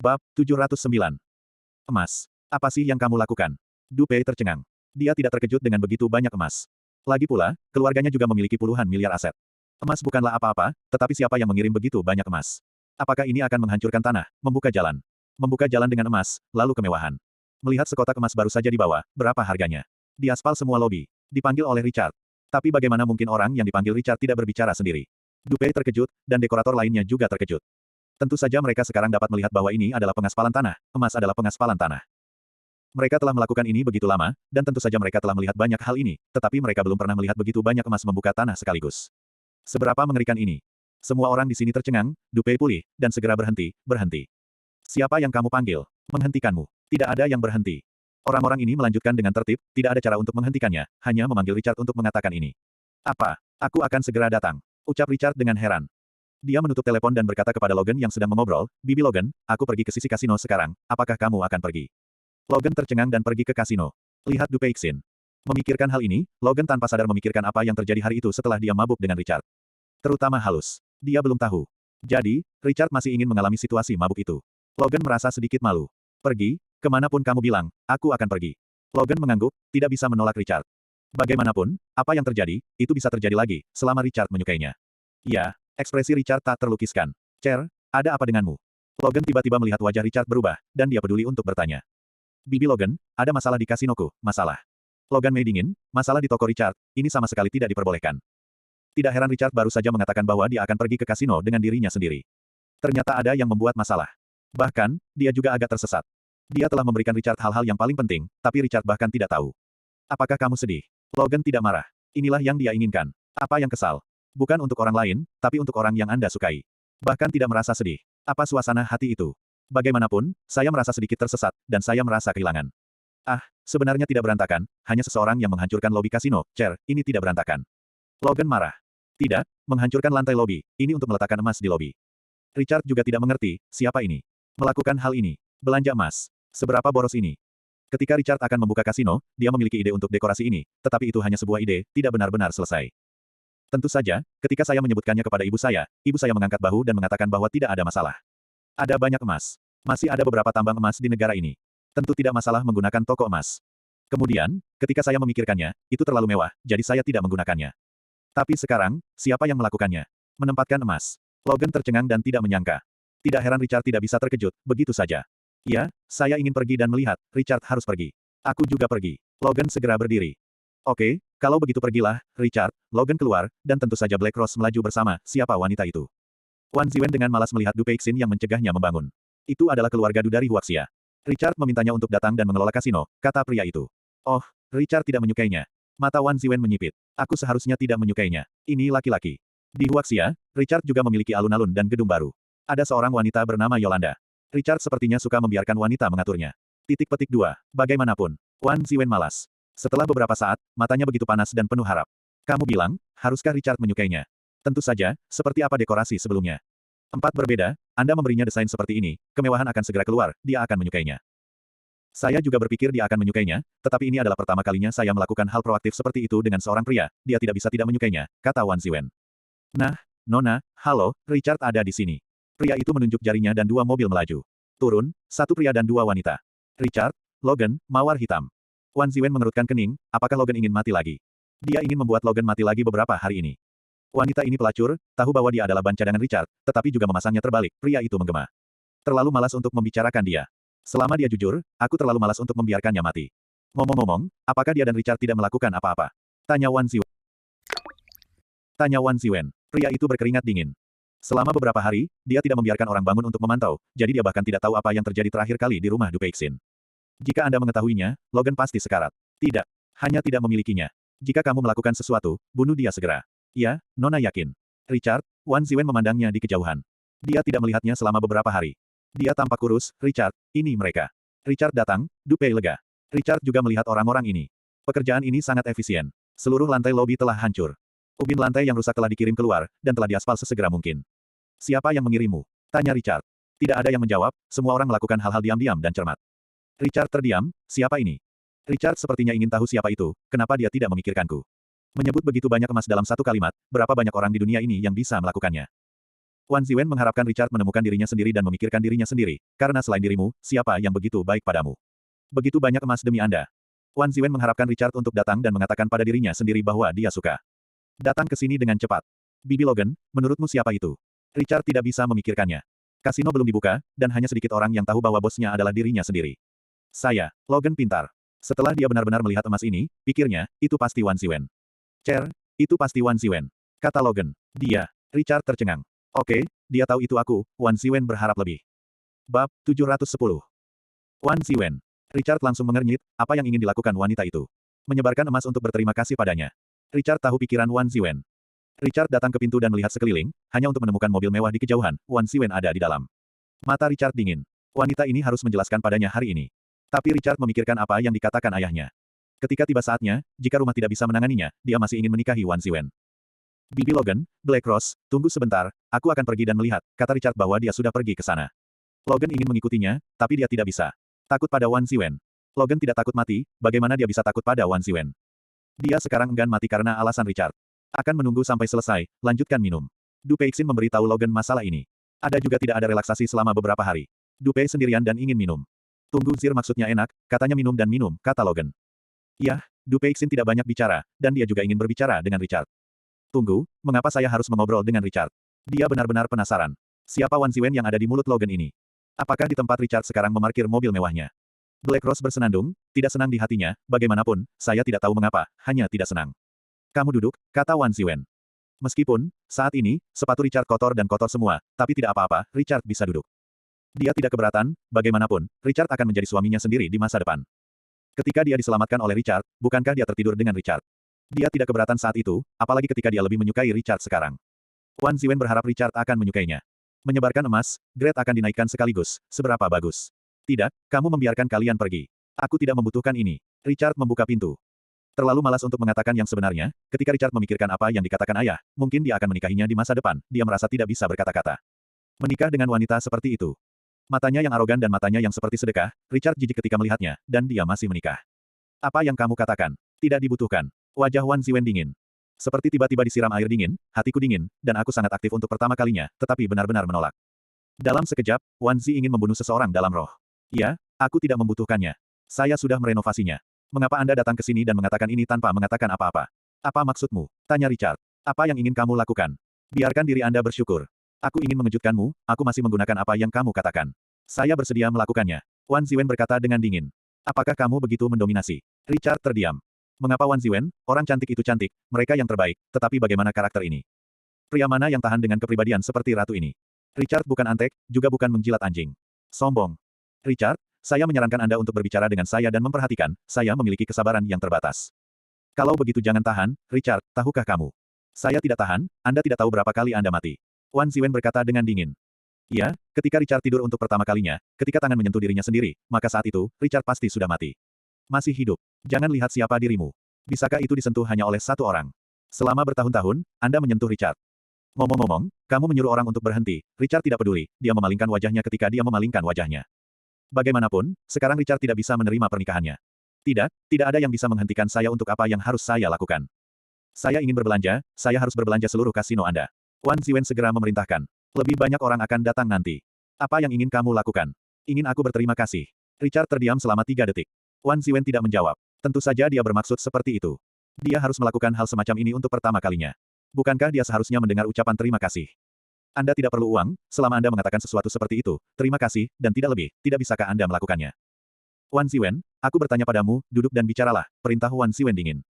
Bab 709. Emas. Apa sih yang kamu lakukan? Du Pei tercengang. Dia tidak terkejut dengan begitu banyak emas. Lagi pula, keluarganya juga memiliki puluhan miliar aset. Emas bukanlah apa-apa, tetapi siapa yang mengirim begitu banyak emas? Apakah ini akan menghancurkan tanah, membuka jalan? Membuka jalan dengan emas, lalu kemewahan. Melihat sekotak emas baru saja dibawa, berapa harganya? Di aspal semua lobi. Dipanggil oleh Richard. Tapi bagaimana mungkin orang yang dipanggil Richard tidak berbicara sendiri? Du Pei terkejut, dan dekorator lainnya juga terkejut. Tentu saja mereka sekarang dapat melihat bahwa ini adalah pengaspalan tanah, emas adalah pengaspalan tanah. Mereka telah melakukan ini begitu lama, dan tentu saja mereka telah melihat banyak hal ini, tetapi mereka belum pernah melihat begitu banyak emas membuka tanah sekaligus. Seberapa mengerikan ini? Semua orang di sini tercengang, Du Pei pulih, dan segera berhenti, berhenti. Siapa yang kamu panggil? Menghentikanmu. Tidak ada yang berhenti. Orang-orang ini melanjutkan dengan tertib, tidak ada cara untuk menghentikannya, hanya memanggil Richard untuk mengatakan ini. Apa? Aku akan segera datang. Ucap Richard dengan heran. Dia menutup telepon dan berkata kepada Logan yang sedang mengobrol, Bibi Logan, aku pergi ke sisi kasino sekarang, apakah kamu akan pergi? Logan tercengang dan pergi ke kasino. Lihat Du Peixin. Memikirkan hal ini, Logan tanpa sadar memikirkan apa yang terjadi hari itu setelah dia mabuk dengan Richard. Terutama halus. Dia belum tahu. Jadi, Richard masih ingin mengalami situasi mabuk itu. Logan merasa sedikit malu. Pergi, kemanapun kamu bilang, aku akan pergi. Logan mengangguk, tidak bisa menolak Richard. Bagaimanapun, apa yang terjadi, itu bisa terjadi lagi, selama Richard menyukainya. Ya, ekspresi Richard tak terlukiskan. Cher, ada apa denganmu? Logan tiba-tiba melihat wajah Richard berubah, dan dia peduli untuk bertanya. Bibi Logan, ada masalah di kasinoku, masalah. Logan Mei dingin, masalah di toko Richard, ini sama sekali tidak diperbolehkan. Tidak heran Richard baru saja mengatakan bahwa dia akan pergi ke kasino dengan dirinya sendiri. Ternyata ada yang membuat masalah. Bahkan, dia juga agak tersesat. Dia telah memberikan Richard hal-hal yang paling penting, tapi Richard bahkan tidak tahu. Apakah kamu sedih? Logan tidak marah. Inilah yang dia inginkan. Apa yang kesal? Bukan untuk orang lain, tapi untuk orang yang Anda sukai. Bahkan tidak merasa sedih. Apa suasana hati itu? Bagaimanapun, saya merasa sedikit tersesat, dan saya merasa kehilangan. Ah, sebenarnya tidak berantakan, hanya seseorang yang menghancurkan lobi kasino, Cher, ini tidak berantakan. Logan marah. Tidak, menghancurkan lantai lobi, ini untuk meletakkan emas di lobi. Richard juga tidak mengerti, siapa ini? Melakukan hal ini. Belanja emas. Seberapa boros ini? Ketika Richard akan membuka kasino, dia memiliki ide untuk dekorasi ini, tetapi itu hanya sebuah ide, tidak benar-benar selesai. Tentu saja, ketika saya menyebutkannya kepada ibu saya mengangkat bahu dan mengatakan bahwa tidak ada masalah. Ada banyak emas. Masih ada beberapa tambang emas di negara ini. Tentu tidak masalah menggunakan toko emas. Kemudian, ketika saya memikirkannya, itu terlalu mewah, jadi saya tidak menggunakannya. Tapi sekarang, siapa yang melakukannya? Menempatkan emas. Logan tercengang dan tidak menyangka. Tidak heran Richard tidak bisa terkejut, begitu saja. Ya, saya ingin pergi dan melihat, Richard harus pergi. Aku juga pergi. Logan segera berdiri. Oke, kalau begitu pergilah, Richard. Logan keluar, dan tentu saja Black Rose melaju bersama, siapa wanita itu? Wan Ziwen dengan malas melihat Du Peixin yang mencegahnya membangun. Itu adalah keluarga Du dari Huaxia. Richard memintanya untuk datang dan mengelola kasino, kata pria itu. Oh, Richard tidak menyukainya. Mata Wan Ziwen menyipit. Aku seharusnya tidak menyukainya. Ini laki-laki. Di Huaxia, Richard juga memiliki alun-alun dan gedung baru. Ada seorang wanita bernama Yolanda. Richard sepertinya suka membiarkan wanita mengaturnya. Titik petik 2. Bagaimanapun, Wan Ziwen malas. Setelah beberapa saat, matanya begitu panas dan penuh harap. Kamu bilang, haruskah Richard menyukainya? Tentu saja, seperti apa dekorasi sebelumnya. 4 berbeda, Anda memberinya desain seperti ini, kemewahan akan segera keluar, dia akan menyukainya. Saya juga berpikir dia akan menyukainya, tetapi ini adalah pertama kalinya saya melakukan hal proaktif seperti itu dengan seorang pria, dia tidak bisa tidak menyukainya, kata Wan Ziwen. Nah, Nona, halo, Richard ada di sini. Pria itu menunjuk jarinya dan 2 mobil melaju. Turun, 1 pria dan 2 wanita. Richard, Logan, mawar hitam. Wan Ziwen mengerutkan kening, apakah Logan ingin mati lagi? Dia ingin membuat Logan mati lagi beberapa hari ini. Wanita ini pelacur, tahu bahwa dia adalah ban cadangan Richard, tetapi juga memasangnya terbalik, pria itu menggema. Terlalu malas untuk membicarakan dia. Selama dia jujur, aku terlalu malas untuk membiarkannya mati. Ngomong-ngomong, apakah dia dan Richard tidak melakukan apa-apa? Tanya Wan Ziwen. Pria itu berkeringat dingin. Selama beberapa hari, dia tidak membiarkan orang bangun untuk memantau, jadi dia bahkan tidak tahu apa yang terjadi terakhir kali di rumah Du Peixin. Jika Anda mengetahuinya, Logan pasti sekarat. Tidak. Hanya tidak memilikinya. Jika kamu melakukan sesuatu, bunuh dia segera. Ya, Nona yakin. Richard, Wan Ziwen memandangnya di kejauhan. Dia tidak melihatnya selama beberapa hari. Dia tampak kurus, Richard, ini mereka. Richard datang, Du Pei lega. Richard juga melihat orang-orang ini. Pekerjaan ini sangat efisien. Seluruh lantai lobi telah hancur. Ubin lantai yang rusak telah dikirim keluar, dan telah diaspal sesegera mungkin. Siapa yang mengirimmu? Tanya Richard. Tidak ada yang menjawab, semua orang melakukan hal-hal diam-diam dan cermat. Richard terdiam, siapa ini? Richard sepertinya ingin tahu siapa itu, kenapa dia tidak memikirkanku. Menyebut begitu banyak emas dalam satu kalimat, berapa banyak orang di dunia ini yang bisa melakukannya? Wan Ziwen mengharapkan Richard menemukan dirinya sendiri dan memikirkan dirinya sendiri, karena selain dirimu, siapa yang begitu baik padamu? Begitu banyak emas demi Anda. Wan Ziwen mengharapkan Richard untuk datang dan mengatakan pada dirinya sendiri bahwa dia suka. Datang ke sini dengan cepat. Bibi Logan, menurutmu siapa itu? Richard tidak bisa memikirkannya. Kasino belum dibuka, dan hanya sedikit orang yang tahu bahwa bosnya adalah dirinya sendiri. Saya, Logan pintar. Setelah dia benar-benar melihat emas ini, pikirnya, itu pasti Wan Ziwen. Cer, itu pasti Wan Ziwen. Kata Logan. Dia. Richard tercengang. Oke, dia tahu itu aku, Wan Ziwen berharap lebih. Bab 710. Wan Ziwen. Richard langsung mengernyit, apa yang ingin dilakukan wanita itu? Menyebarkan emas untuk berterima kasih padanya. Richard tahu pikiran Wan Ziwen. Richard datang ke pintu dan melihat sekeliling, hanya untuk menemukan mobil mewah di kejauhan, Wan Ziwen ada di dalam. Mata Richard dingin. Wanita ini harus menjelaskan padanya hari ini. Tapi Richard memikirkan apa yang dikatakan ayahnya. Ketika tiba saatnya, jika rumah tidak bisa menanganinya, dia masih ingin menikahi Wan Ziwen. Bibi Logan, Black Rose, tunggu sebentar, aku akan pergi dan melihat, kata Richard bahwa dia sudah pergi ke sana. Logan ingin mengikutinya, tapi dia tidak bisa. Takut pada Wan Ziwen. Logan tidak takut mati, bagaimana dia bisa takut pada Wan Ziwen? Dia sekarang enggan mati karena alasan Richard. Akan menunggu sampai selesai, lanjutkan minum. Du Peixin memberitahu Logan masalah ini. Ada juga tidak ada relaksasi selama beberapa hari. Du Pei sendirian dan ingin minum. Tunggu Zir maksudnya enak, katanya minum dan minum, kata Logan. Yah, Du Peixin tidak banyak bicara, dan dia juga ingin berbicara dengan Richard. Tunggu, mengapa saya harus mengobrol dengan Richard? Dia benar-benar penasaran. Siapa Wan Ziwen yang ada di mulut Logan ini? Apakah di tempat Richard sekarang memarkir mobil mewahnya? Black Rose bersenandung, tidak senang di hatinya, bagaimanapun, saya tidak tahu mengapa, hanya tidak senang. Kamu duduk, kata Wan Ziwen. Meskipun, saat ini, sepatu Richard kotor dan kotor semua, tapi tidak apa-apa, Richard bisa duduk. Dia tidak keberatan, bagaimanapun, Richard akan menjadi suaminya sendiri di masa depan. Ketika dia diselamatkan oleh Richard, bukankah dia tertidur dengan Richard? Dia tidak keberatan saat itu, apalagi ketika dia lebih menyukai Richard sekarang. Wan Ziwen berharap Richard akan menyukainya. Menyebarkan emas, grade akan dinaikkan sekaligus, seberapa bagus. Tidak, kamu membiarkan kalian pergi. Aku tidak membutuhkan ini. Richard membuka pintu. Terlalu malas untuk mengatakan yang sebenarnya, ketika Richard memikirkan apa yang dikatakan ayah, mungkin dia akan menikahinya di masa depan, dia merasa tidak bisa berkata-kata. Menikah dengan wanita seperti itu. Matanya yang arogan dan matanya yang seperti sedekah, Richard jijik ketika melihatnya, dan dia masih menikah. Apa yang kamu katakan? Tidak dibutuhkan. Wajah Wan Ziwen dingin. Seperti tiba-tiba disiram air dingin, hatiku dingin, dan aku sangat aktif untuk pertama kalinya, tetapi benar-benar menolak. Dalam sekejap, Wan Zi ingin membunuh seseorang dalam roh. Ya, aku tidak membutuhkannya. Saya sudah merenovasinya. Mengapa Anda datang ke sini dan mengatakan ini tanpa mengatakan apa-apa? Apa maksudmu? Tanya Richard. Apa yang ingin kamu lakukan? Biarkan diri Anda bersyukur. Aku ingin mengejutkanmu, aku masih menggunakan apa yang kamu katakan. Saya bersedia melakukannya. Wan Ziwen berkata dengan dingin. Apakah kamu begitu mendominasi? Richard terdiam. Mengapa Wan Ziwen, orang cantik itu cantik, mereka yang terbaik, tetapi bagaimana karakter ini? Pria mana yang tahan dengan kepribadian seperti ratu ini? Richard bukan antek, juga bukan menjilat anjing. Sombong. Richard, saya menyarankan Anda untuk berbicara dengan saya dan memperhatikan, saya memiliki kesabaran yang terbatas. Kalau begitu jangan tahan, Richard, tahukah kamu? Saya tidak tahan, Anda tidak tahu berapa kali Anda mati. Wan Ziwen berkata dengan dingin. Ya, ketika Richard tidur untuk pertama kalinya, ketika tangan menyentuh dirinya sendiri, maka saat itu, Richard pasti sudah mati. Masih hidup. Jangan lihat siapa dirimu. Bisakah itu disentuh hanya oleh satu orang? Selama bertahun-tahun, Anda menyentuh Richard. Ngomong-ngomong, kamu menyuruh orang untuk berhenti. Richard tidak peduli, dia memalingkan wajahnya ketika dia memalingkan wajahnya. Bagaimanapun, sekarang Richard tidak bisa menerima pernikahannya. Tidak, tidak ada yang bisa menghentikan saya untuk apa yang harus saya lakukan. Saya ingin berbelanja, saya harus berbelanja seluruh kasino Anda. Wan Ziwen segera memerintahkan. Lebih banyak orang akan datang nanti. Apa yang ingin kamu lakukan? Ingin aku berterima kasih. Richard terdiam selama 3 detik. Wan Ziwen tidak menjawab. Tentu saja dia bermaksud seperti itu. Dia harus melakukan hal semacam ini untuk pertama kalinya. Bukankah dia seharusnya mendengar ucapan terima kasih? Anda tidak perlu uang, selama Anda mengatakan sesuatu seperti itu, terima kasih, dan tidak lebih, tidak bisakah Anda melakukannya? Wan Ziwen, aku bertanya padamu, duduk dan bicaralah, perintah Wan Ziwen dingin.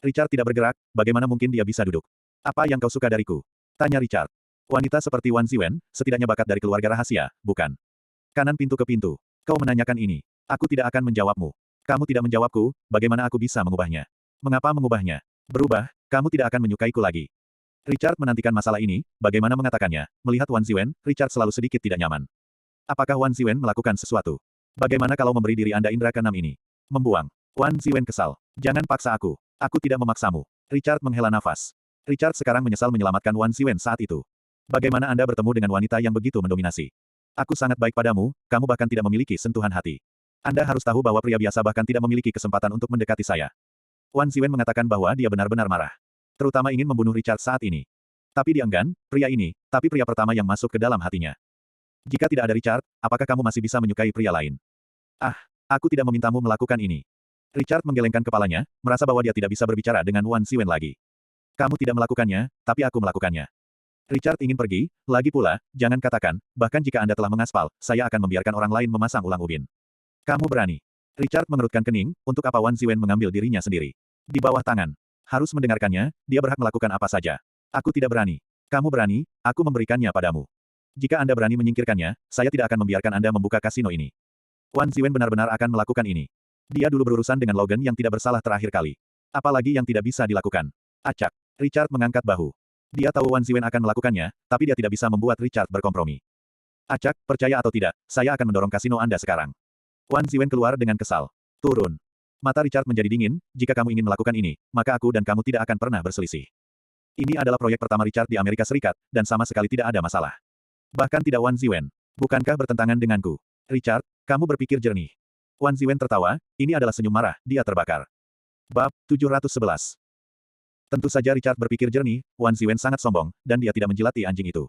Richard tidak bergerak, bagaimana mungkin dia bisa duduk? Apa yang kau suka dariku? Tanya Richard. Wanita seperti Wan Ziwen, setidaknya bakat dari keluarga rahasia, bukan? Kanan pintu ke pintu. Kau menanyakan ini. Aku tidak akan menjawabmu. Kamu tidak menjawabku, bagaimana aku bisa mengubahnya? Mengapa mengubahnya? Berubah, kamu tidak akan menyukaiku lagi. Richard menantikan masalah ini, bagaimana mengatakannya, melihat Wan Ziwen, Richard selalu sedikit tidak nyaman. Apakah Wan Ziwen melakukan sesuatu? Bagaimana kalau memberi diri Anda indera keenam ini? Membuang. Wan Ziwen kesal. Jangan paksa aku. Aku tidak memaksamu. Richard menghela nafas. Richard sekarang menyesal menyelamatkan Wan Ziwen saat itu. Bagaimana Anda bertemu dengan wanita yang begitu mendominasi? Aku sangat baik padamu, kamu bahkan tidak memiliki sentuhan hati. Anda harus tahu bahwa pria biasa bahkan tidak memiliki kesempatan untuk mendekati saya. Wan Ziwen mengatakan bahwa dia benar-benar marah. Terutama ingin membunuh Richard saat ini. Tapi dia enggan, tapi pria pertama yang masuk ke dalam hatinya. Jika tidak ada Richard, apakah kamu masih bisa menyukai pria lain? Ah, aku tidak memintamu melakukan ini. Richard menggelengkan kepalanya, merasa bahwa dia tidak bisa berbicara dengan Wan Ziwen lagi. Kamu tidak melakukannya, tapi aku melakukannya. Richard ingin pergi, lagi pula, jangan katakan, bahkan jika Anda telah mengaspal, saya akan membiarkan orang lain memasang ulang ubin. Kamu berani. Richard mengerutkan kening, untuk apa Wan Ziwen mengambil dirinya sendiri. Di bawah tangan. Harus mendengarkannya, dia berhak melakukan apa saja. Aku tidak berani. Kamu berani, aku memberikannya padamu. Jika Anda berani menyingkirkannya, saya tidak akan membiarkan Anda membuka kasino ini. Wan Ziwen benar-benar akan melakukan ini. Dia dulu berurusan dengan Logan yang tidak bersalah terakhir kali. Apalagi yang tidak bisa dilakukan. Acak. Richard mengangkat bahu. Dia tahu Wan Ziwen akan melakukannya, tapi dia tidak bisa membuat Richard berkompromi. Acak, percaya atau tidak, saya akan mendorong kasino Anda sekarang. Wan Ziwen keluar dengan kesal. Turun. Mata Richard menjadi dingin, jika kamu ingin melakukan ini, maka aku dan kamu tidak akan pernah berselisih. Ini adalah proyek pertama Richard di Amerika Serikat, dan sama sekali tidak ada masalah. Bahkan tidak Wan Ziwen. Bukankah bertentangan denganku? Richard, kamu berpikir jernih. Wan Ziwen tertawa, ini adalah senyum marah, dia terbakar. Bab 711. Tentu saja Richard berpikir jernih, Wan Ziwen sangat sombong, dan dia tidak menjilati anjing itu.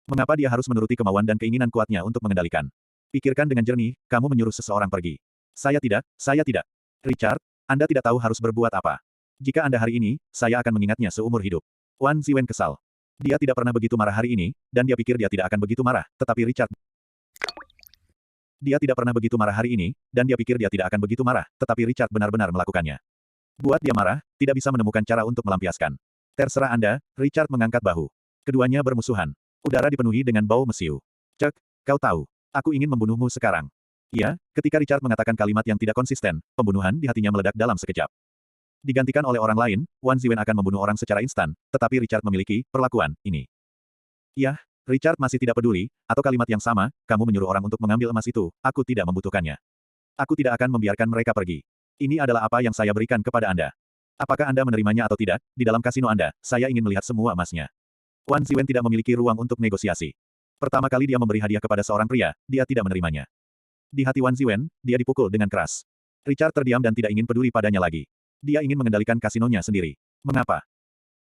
Mengapa dia harus menuruti kemauan dan keinginan kuatnya untuk mengendalikan? Pikirkan dengan jernih, kamu menyuruh seseorang pergi. Saya tidak, saya tidak. Richard, Anda tidak tahu harus berbuat apa. Jika Anda hari ini, saya akan mengingatnya seumur hidup. Wan Ziwen kesal. Dia tidak pernah begitu marah hari ini, dan dia pikir dia tidak akan begitu marah, tetapi Richard... Dia tidak pernah begitu marah hari ini, dan dia pikir dia tidak akan begitu marah, tetapi Richard benar-benar melakukannya. Buat dia marah, tidak bisa menemukan cara untuk melampiaskan. Terserah Anda, Richard mengangkat bahu. Keduanya bermusuhan. Udara dipenuhi dengan bau mesiu. Cek, kau tahu. Aku ingin membunuhmu sekarang. Ya, ketika Richard mengatakan kalimat yang tidak konsisten, pembunuhan di hatinya meledak dalam sekejap. Digantikan oleh orang lain, Wan Ziwen akan membunuh orang secara instan, tetapi Richard memiliki perlakuan ini. Ya, Richard masih tidak peduli, atau kalimat yang sama, kamu menyuruh orang untuk mengambil emas itu, aku tidak membutuhkannya. Aku tidak akan membiarkan mereka pergi. Ini adalah apa yang saya berikan kepada Anda. Apakah Anda menerimanya atau tidak, di dalam kasino Anda, saya ingin melihat semua emasnya. Wan Ziwen tidak memiliki ruang untuk negosiasi. Pertama kali dia memberi hadiah kepada seorang pria, dia tidak menerimanya. Di hati Wan Ziwen, dia dipukul dengan keras. Richard terdiam dan tidak ingin peduli padanya lagi. Dia ingin mengendalikan kasinonya sendiri. Mengapa?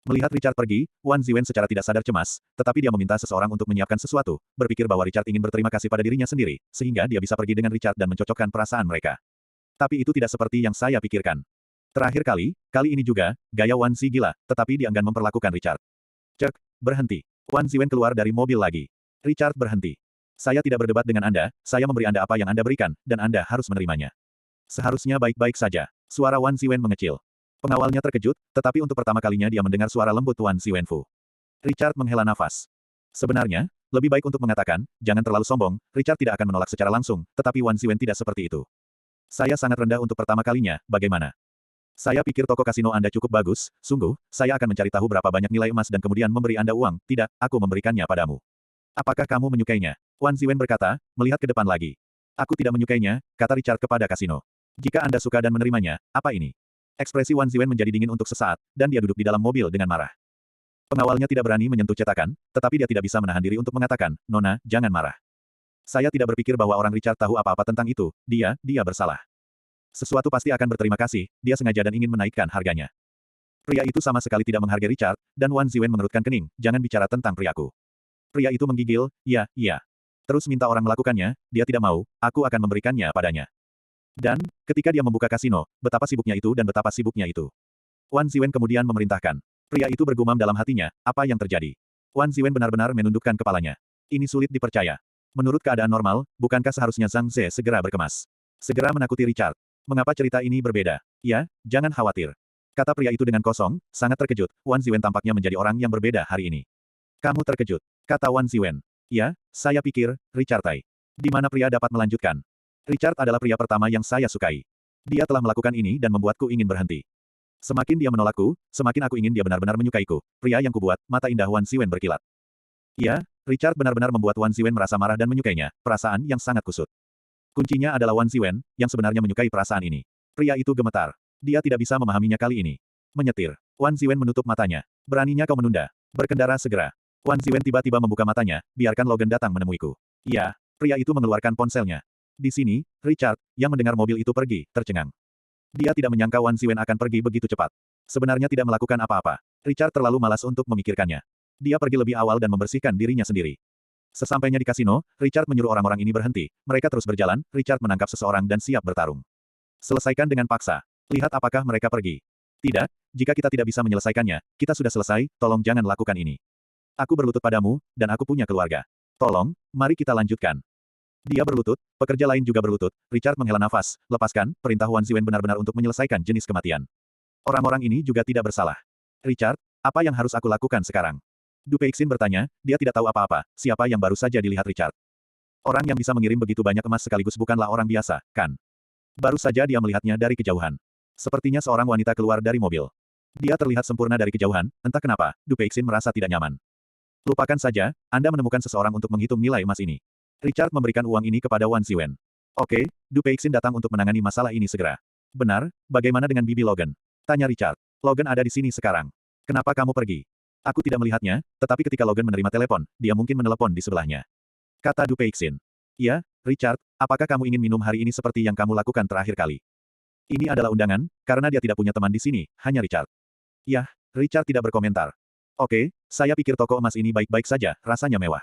Melihat Richard pergi, Wan Ziwen secara tidak sadar cemas, tetapi dia meminta seseorang untuk menyiapkan sesuatu, berpikir bahwa Richard ingin berterima kasih pada dirinya sendiri, sehingga dia bisa pergi dengan Richard dan mencocokkan perasaan mereka. Tapi itu tidak seperti yang saya pikirkan. Terakhir kali ini juga, gaya Wan Zi gila, tetapi dia enggan memperlakukan Richard. Cek, berhenti. Wan Ziwen keluar dari mobil lagi. Richard berhenti. Saya tidak berdebat dengan Anda, saya memberi Anda apa yang Anda berikan, dan Anda harus menerimanya. Seharusnya baik-baik saja. Suara Wan Ziwen mengecil. Pengawalnya terkejut, tetapi untuk pertama kalinya dia mendengar suara lembut Wan Ziwenfu. Richard menghela nafas. Sebenarnya, lebih baik untuk mengatakan, jangan terlalu sombong, Richard tidak akan menolak secara langsung, tetapi Wan Ziwen tidak seperti itu. Saya sangat rendah untuk pertama kalinya, bagaimana? Saya pikir toko kasino Anda cukup bagus, sungguh, saya akan mencari tahu berapa banyak nilai emas dan kemudian memberi Anda uang, tidak, aku memberikannya padamu. Apakah kamu menyukainya? Wan Ziwen berkata, melihat ke depan lagi. Aku tidak menyukainya, kata Richard kepada kasino. Jika Anda suka dan menerimanya, apa ini? Ekspresi Wan Ziwen menjadi dingin untuk sesaat, dan dia duduk di dalam mobil dengan marah. Pengawalnya tidak berani menyentuh cetakan, tetapi dia tidak bisa menahan diri untuk mengatakan, Nona, jangan marah. Saya tidak berpikir bahwa orang Richard tahu apa-apa tentang itu, dia bersalah. Sesuatu pasti akan berterima kasih, dia sengaja dan ingin menaikkan harganya. Pria itu sama sekali tidak menghargai Richard, dan Wan Ziwen mengerutkan kening, jangan bicara tentang priaku. Pria itu menggigil, iya. Terus minta orang melakukannya, dia tidak mau, aku akan memberikannya padanya. Dan, ketika dia membuka kasino, betapa sibuknya itu dan betapa sibuknya itu. Wan Ziwen kemudian memerintahkan. Pria itu bergumam dalam hatinya, apa yang terjadi? Wan Ziwen benar-benar menundukkan kepalanya. Ini sulit dipercaya. Menurut keadaan normal, bukankah seharusnya Zhang Ze segera berkemas? Segera menakuti Richard. Mengapa cerita ini berbeda? Ya, jangan khawatir. Kata pria itu dengan kosong, sangat terkejut, Wan Ziwen tampaknya menjadi orang yang berbeda hari ini. Kamu terkejut, kata Wan Ziwen. Ya, saya pikir, Richard Tai. Di mana pria dapat melanjutkan? Richard adalah pria pertama yang saya sukai. Dia telah melakukan ini dan membuatku ingin berhenti. Semakin dia menolakku, semakin aku ingin dia benar-benar menyukaiku. Pria yang kubuat, mata indah Wan Ziwen berkilat. Ya, Richard benar-benar membuat Wan Ziwen merasa marah dan menyukainya, perasaan yang sangat kusut. Kuncinya adalah Wan Ziwen, yang sebenarnya menyukai perasaan ini. Pria itu gemetar. Dia tidak bisa memahaminya kali ini. Menyetir. Wan Ziwen menutup matanya. Beraninya kau menunda. Berkendara segera. Wan Ziwen tiba-tiba membuka matanya, biarkan Logan datang menemuiku. Ya, pria itu mengeluarkan ponselnya. Di sini, Richard, yang mendengar mobil itu pergi, tercengang. Dia tidak menyangka Wan Ziwen akan pergi begitu cepat. Sebenarnya tidak melakukan apa-apa. Richard terlalu malas untuk memikirkannya. Dia pergi lebih awal dan membersihkan dirinya sendiri. Sesampainya di kasino, Richard menyuruh orang-orang ini berhenti. Mereka terus berjalan, Richard menangkap seseorang dan siap bertarung. Selesaikan dengan paksa. Lihat apakah mereka pergi. Tidak, jika kita tidak bisa menyelesaikannya, kita sudah selesai, tolong jangan lakukan ini. Aku berlutut padamu, dan aku punya keluarga. Tolong, mari kita lanjutkan. Dia berlutut, pekerja lain juga berlutut, Richard menghela nafas, lepaskan, perintah Wan Ziwen benar-benar untuk menyelesaikan jenis kematian. Orang-orang ini juga tidak bersalah. Richard, apa yang harus aku lakukan sekarang? Du Peixin bertanya, dia tidak tahu apa-apa, siapa yang baru saja dilihat Richard. Orang yang bisa mengirim begitu banyak emas sekaligus bukanlah orang biasa, kan? Baru saja dia melihatnya dari kejauhan. Sepertinya seorang wanita keluar dari mobil. Dia terlihat sempurna dari kejauhan, entah kenapa, Du Peixin merasa tidak nyaman. Lupakan saja, Anda menemukan seseorang untuk menghitung nilai emas ini. Richard memberikan uang ini kepada Wan Ziwen. Oke, Du Peixin datang untuk menangani masalah ini segera. Benar, bagaimana dengan Bibi Logan? Tanya Richard. Logan ada di sini sekarang. Kenapa kamu pergi? Aku tidak melihatnya, tetapi ketika Logan menerima telepon, dia mungkin menelepon di sebelahnya. Kata Du Peixin. Ya, Richard, apakah kamu ingin minum hari ini seperti yang kamu lakukan terakhir kali? Ini adalah undangan, karena dia tidak punya teman di sini, hanya Richard. Yah, Richard tidak berkomentar. Oke, saya pikir toko emas ini baik-baik saja, rasanya mewah.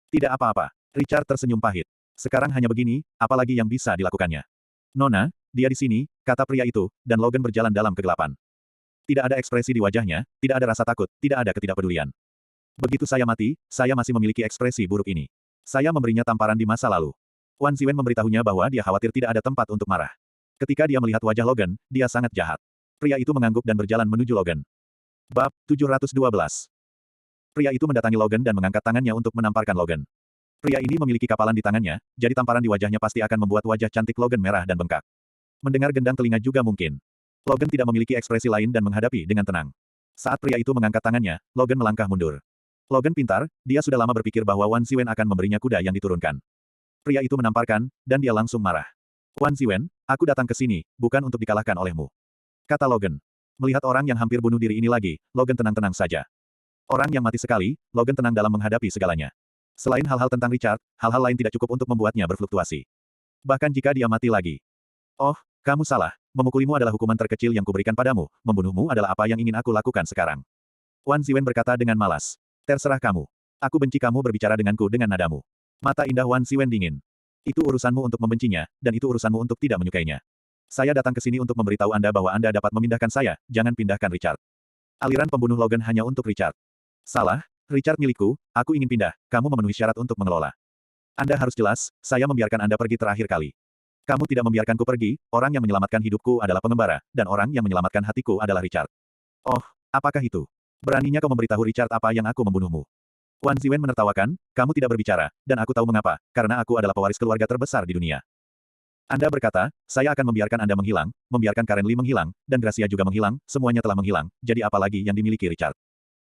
Tidak apa-apa. Richard tersenyum pahit. Sekarang hanya begini, apalagi yang bisa dilakukannya. Nona, dia di sini, kata pria itu, dan Logan berjalan dalam kegelapan. Tidak ada ekspresi di wajahnya, tidak ada rasa takut, tidak ada ketidakpedulian. Begitu saya mati, saya masih memiliki ekspresi buruk ini. Saya memberinya tamparan di masa lalu. Wan Ziwen memberitahunya bahwa dia khawatir tidak ada tempat untuk marah. Ketika dia melihat wajah Logan, dia sangat jahat. Pria itu mengangguk dan berjalan menuju Logan. Bab 712. Pria itu mendatangi Logan dan mengangkat tangannya untuk menamparkan Logan. Pria ini memiliki kapalan di tangannya, jadi tamparan di wajahnya pasti akan membuat wajah cantik Logan merah dan bengkak. Mendengar gendang telinga juga mungkin. Logan tidak memiliki ekspresi lain dan menghadapi dengan tenang. Saat pria itu mengangkat tangannya, Logan melangkah mundur. Logan pintar, dia sudah lama berpikir bahwa Wan Ziwen akan memberinya kuda yang diturunkan. Pria itu menamparkan, dan dia langsung marah. Wan Ziwen, aku datang ke sini, bukan untuk dikalahkan olehmu. Kata Logan. Melihat orang yang hampir bunuh diri ini lagi, Logan tenang-tenang saja. Orang yang mati sekali, Logan tenang dalam menghadapi segalanya. Selain hal-hal tentang Richard, hal-hal lain tidak cukup untuk membuatnya berfluktuasi. Bahkan jika dia mati lagi. Oh, kamu salah. Memukulimu adalah hukuman terkecil yang kuberikan padamu, membunuhmu adalah apa yang ingin aku lakukan sekarang. Wan Ziwen berkata dengan malas. Terserah kamu. Aku benci kamu berbicara denganku dengan nadamu. Mata indah Wan Ziwen dingin. Itu urusanmu untuk membencinya, dan itu urusanmu untuk tidak menyukainya. Saya datang ke sini untuk memberitahu Anda bahwa Anda dapat memindahkan saya, jangan pindahkan Richard. Aliran pembunuh Logan hanya untuk Richard. Salah, Richard milikku, aku ingin pindah, kamu memenuhi syarat untuk mengelola. Anda harus jelas, saya membiarkan Anda pergi terakhir kali. Kamu tidak membiarkanku pergi, orang yang menyelamatkan hidupku adalah pengembara, dan orang yang menyelamatkan hatiku adalah Richard. Oh, apakah itu? Beraninya kau memberitahu Richard apa yang aku membunuhmu? Wan Ziwen menertawakan, kamu tidak berbicara, dan aku tahu mengapa, karena aku adalah pewaris keluarga terbesar di dunia. Anda berkata, saya akan membiarkan Anda menghilang, membiarkan Karen Lee menghilang, dan Gracia juga menghilang, semuanya telah menghilang, jadi apa lagi yang dimiliki Richard?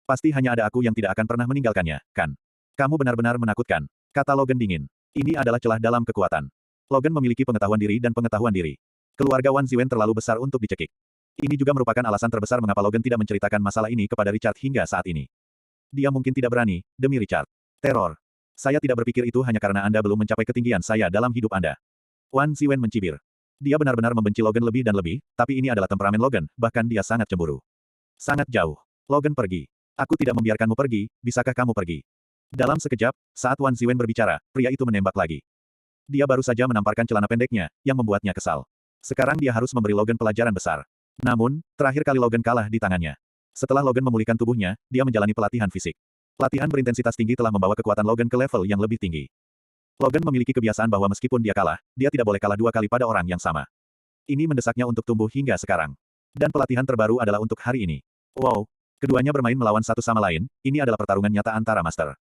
Pasti hanya ada aku yang tidak akan pernah meninggalkannya, kan? Kamu benar-benar menakutkan, kata Logan dingin. Ini adalah celah dalam kekuatan. Logan memiliki pengetahuan diri dan pengetahuan diri. Keluarga Wan Ziwen terlalu besar untuk dicekik. Ini juga merupakan alasan terbesar mengapa Logan tidak menceritakan masalah ini kepada Richard hingga saat ini. Dia mungkin tidak berani, demi Richard. Teror. Saya tidak berpikir itu hanya karena Anda belum mencapai ketinggian saya dalam hidup Anda. Wan Ziwen mencibir. Dia benar-benar membenci Logan lebih dan lebih, tapi ini adalah temperamen Logan, bahkan dia sangat cemburu. Sangat jauh. Logan pergi. Aku tidak membiarkanmu pergi, bisakah kamu pergi? Dalam sekejap, saat Wan Ziwen berbicara, pria itu menembak lagi. Dia baru saja menamparkan celana pendeknya, yang membuatnya kesal. Sekarang dia harus memberi Logan pelajaran besar. Namun, terakhir kali Logan kalah di tangannya. Setelah Logan memulihkan tubuhnya, dia menjalani pelatihan fisik. Latihan berintensitas tinggi telah membawa kekuatan Logan ke level yang lebih tinggi. Logan memiliki kebiasaan bahwa meskipun dia kalah, dia tidak boleh kalah dua kali pada orang yang sama. Ini mendesaknya untuk tumbuh hingga sekarang. Dan pelatihan terbaru adalah untuk hari ini. Wow, keduanya bermain melawan satu sama lain, ini adalah pertarungan nyata antara master.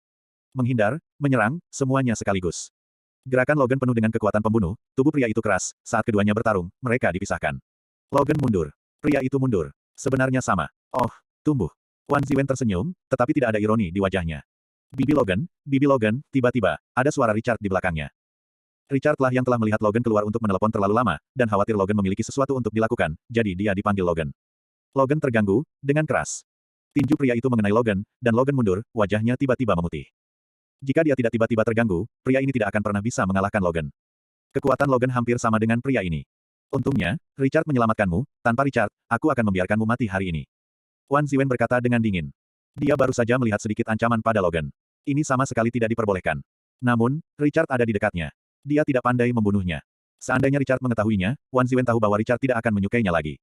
Menghindar, menyerang, semuanya sekaligus. Gerakan Logan penuh dengan kekuatan pembunuh, tubuh pria itu keras, saat keduanya bertarung, mereka dipisahkan. Logan mundur. Pria itu mundur. Sebenarnya sama. Oh, tumbuh. Wan Ziwen tersenyum, tetapi tidak ada ironi di wajahnya. Bibi Logan, tiba-tiba, ada suara Richard di belakangnya. Richard lah yang telah melihat Logan keluar untuk menelepon terlalu lama, dan khawatir Logan memiliki sesuatu untuk dilakukan, jadi dia dipanggil Logan. Logan terganggu, dengan keras. Tinju pria itu mengenai Logan, dan Logan mundur, wajahnya tiba-tiba memutih. Jika dia tidak tiba-tiba terganggu, pria ini tidak akan pernah bisa mengalahkan Logan. Kekuatan Logan hampir sama dengan pria ini. Untungnya, Richard menyelamatkanmu, tanpa Richard, aku akan membiarkanmu mati hari ini. Wan Ziwen berkata dengan dingin. Dia baru saja melihat sedikit ancaman pada Logan. Ini sama sekali tidak diperbolehkan. Namun, Richard ada di dekatnya. Dia tidak pandai membunuhnya. Seandainya Richard mengetahuinya, Wan Ziwen tahu bahwa Richard tidak akan menyukainya lagi.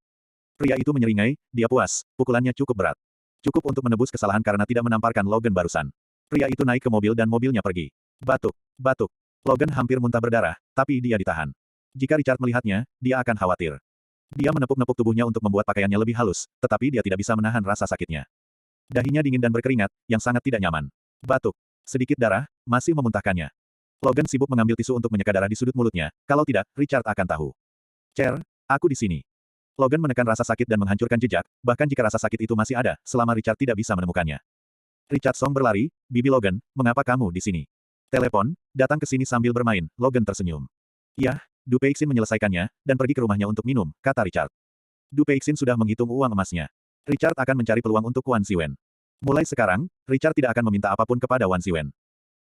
Pria itu menyeringai, dia puas, pukulannya cukup berat. Cukup untuk menebus kesalahan karena tidak menamparkan Logan barusan. Pria itu naik ke mobil dan mobilnya pergi. Batuk, batuk. Logan hampir muntah berdarah, tapi dia ditahan. Jika Richard melihatnya, dia akan khawatir. Dia menepuk-nepuk tubuhnya untuk membuat pakaiannya lebih halus, tetapi dia tidak bisa menahan rasa sakitnya. Dahinya dingin dan berkeringat, yang sangat tidak nyaman. Batuk. Sedikit darah, masih memuntahkannya. Logan sibuk mengambil tisu untuk menyeka darah di sudut mulutnya, kalau tidak, Richard akan tahu. Cher, aku di sini. Logan menekan rasa sakit dan menghancurkan jejak, bahkan jika rasa sakit itu masih ada, selama Richard tidak bisa menemukannya. Richard Song berlari, "Bibi Logan, mengapa kamu di sini?" Telepon, datang ke sini sambil bermain, Logan tersenyum. "Yah," Du Peixin menyelesaikannya, dan pergi ke rumahnya untuk minum, kata Richard. Du Peixin sudah menghitung uang emasnya. Richard akan mencari peluang untuk Wan Ziwen. Mulai sekarang, Richard tidak akan meminta apapun kepada Wan Ziwen.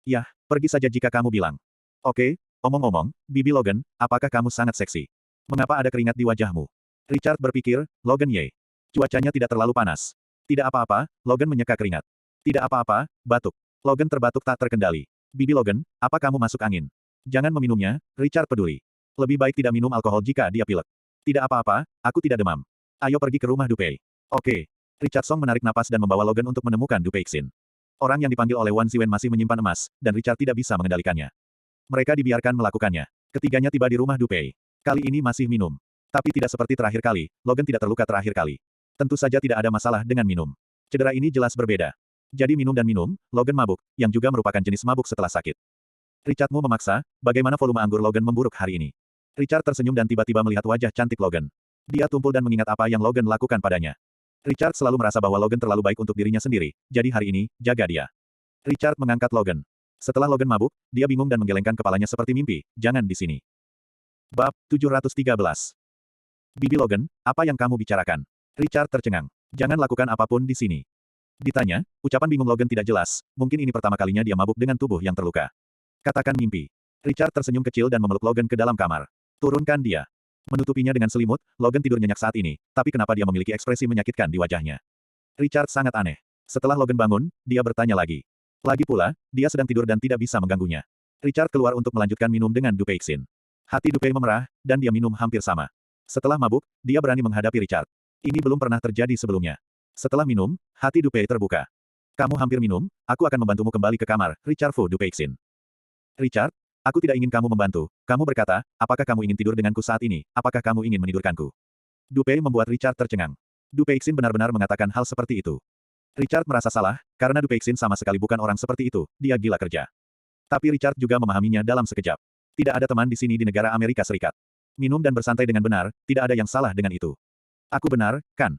"Yah, pergi saja jika kamu bilang." "Oke, omong-omong, Bibi Logan, apakah kamu sangat seksi? Mengapa ada keringat di wajahmu?" Richard berpikir, Logan Ye. Cuacanya tidak terlalu panas. "Tidak apa-apa," Logan menyeka keringat. "Tidak apa-apa," batuk. Logan terbatuk tak terkendali. "Bibi Logan, apa kamu masuk angin?" "Jangan meminumnya," Richard peduli. "Lebih baik tidak minum alkohol jika dia pilek." "Tidak apa-apa, aku tidak demam. Ayo pergi ke rumah Du Pei." "Oke." Richard Song menarik napas dan membawa Logan untuk menemukan Du Peixin. Orang yang dipanggil oleh Wan Ziwen masih menyimpan emas, dan Richard tidak bisa mengendalikannya. Mereka dibiarkan melakukannya. Ketiganya tiba di rumah Du Pei. Kali ini masih minum. Tapi tidak seperti terakhir kali, Logan tidak terluka terakhir kali. Tentu saja tidak ada masalah dengan minum. Cedera ini jelas berbeda. Jadi minum dan minum, Logan mabuk, yang juga merupakan jenis mabuk setelah sakit. "Richardmu memaksa, bagaimana volume anggur Logan memburuk hari ini?" Richard tersenyum dan tiba-tiba melihat wajah cantik Logan. Dia tumpul dan mengingat apa yang Logan lakukan padanya. Richard selalu merasa bahwa Logan terlalu baik untuk dirinya sendiri, jadi hari ini, jaga dia. Richard mengangkat Logan. Setelah Logan mabuk, dia bingung dan menggelengkan kepalanya seperti mimpi, jangan di sini. Bab 713. "Bibi Logan, apa yang kamu bicarakan?" Richard tercengang. "Jangan lakukan apapun di sini." Ditanya, ucapan bingung Logan tidak jelas, mungkin ini pertama kalinya dia mabuk dengan tubuh yang terluka. "Katakan mimpi." Richard tersenyum kecil dan memeluk Logan ke dalam kamar. "Turunkan dia." Menutupinya dengan selimut, Logan tidur nyenyak saat ini, tapi kenapa dia memiliki ekspresi menyakitkan di wajahnya? Richard sangat aneh. Setelah Logan bangun, dia bertanya lagi. Lagi pula, dia sedang tidur dan tidak bisa mengganggunya. Richard keluar untuk melanjutkan minum dengan Du Peixin. Hati Du Pei memerah, dan dia minum hampir sama. Setelah mabuk, dia berani menghadapi Richard. Ini belum pernah terjadi sebelumnya. Setelah minum, hati Du Pei terbuka. "Kamu hampir minum, aku akan membantumu kembali ke kamar," Richard Fu Du Peixin. "Richard, aku tidak ingin kamu membantu. Kamu berkata, apakah kamu ingin tidur denganku saat ini, apakah kamu ingin menidurkanku?" Du Pei membuat Richard tercengang. Du Peixin benar-benar mengatakan hal seperti itu. Richard merasa salah, karena Du Peixin sama sekali bukan orang seperti itu, dia gila kerja. Tapi Richard juga memahaminya dalam sekejap. Tidak ada teman di sini di negara Amerika Serikat. Minum dan bersantai dengan benar, tidak ada yang salah dengan itu. "Aku benar, kan?"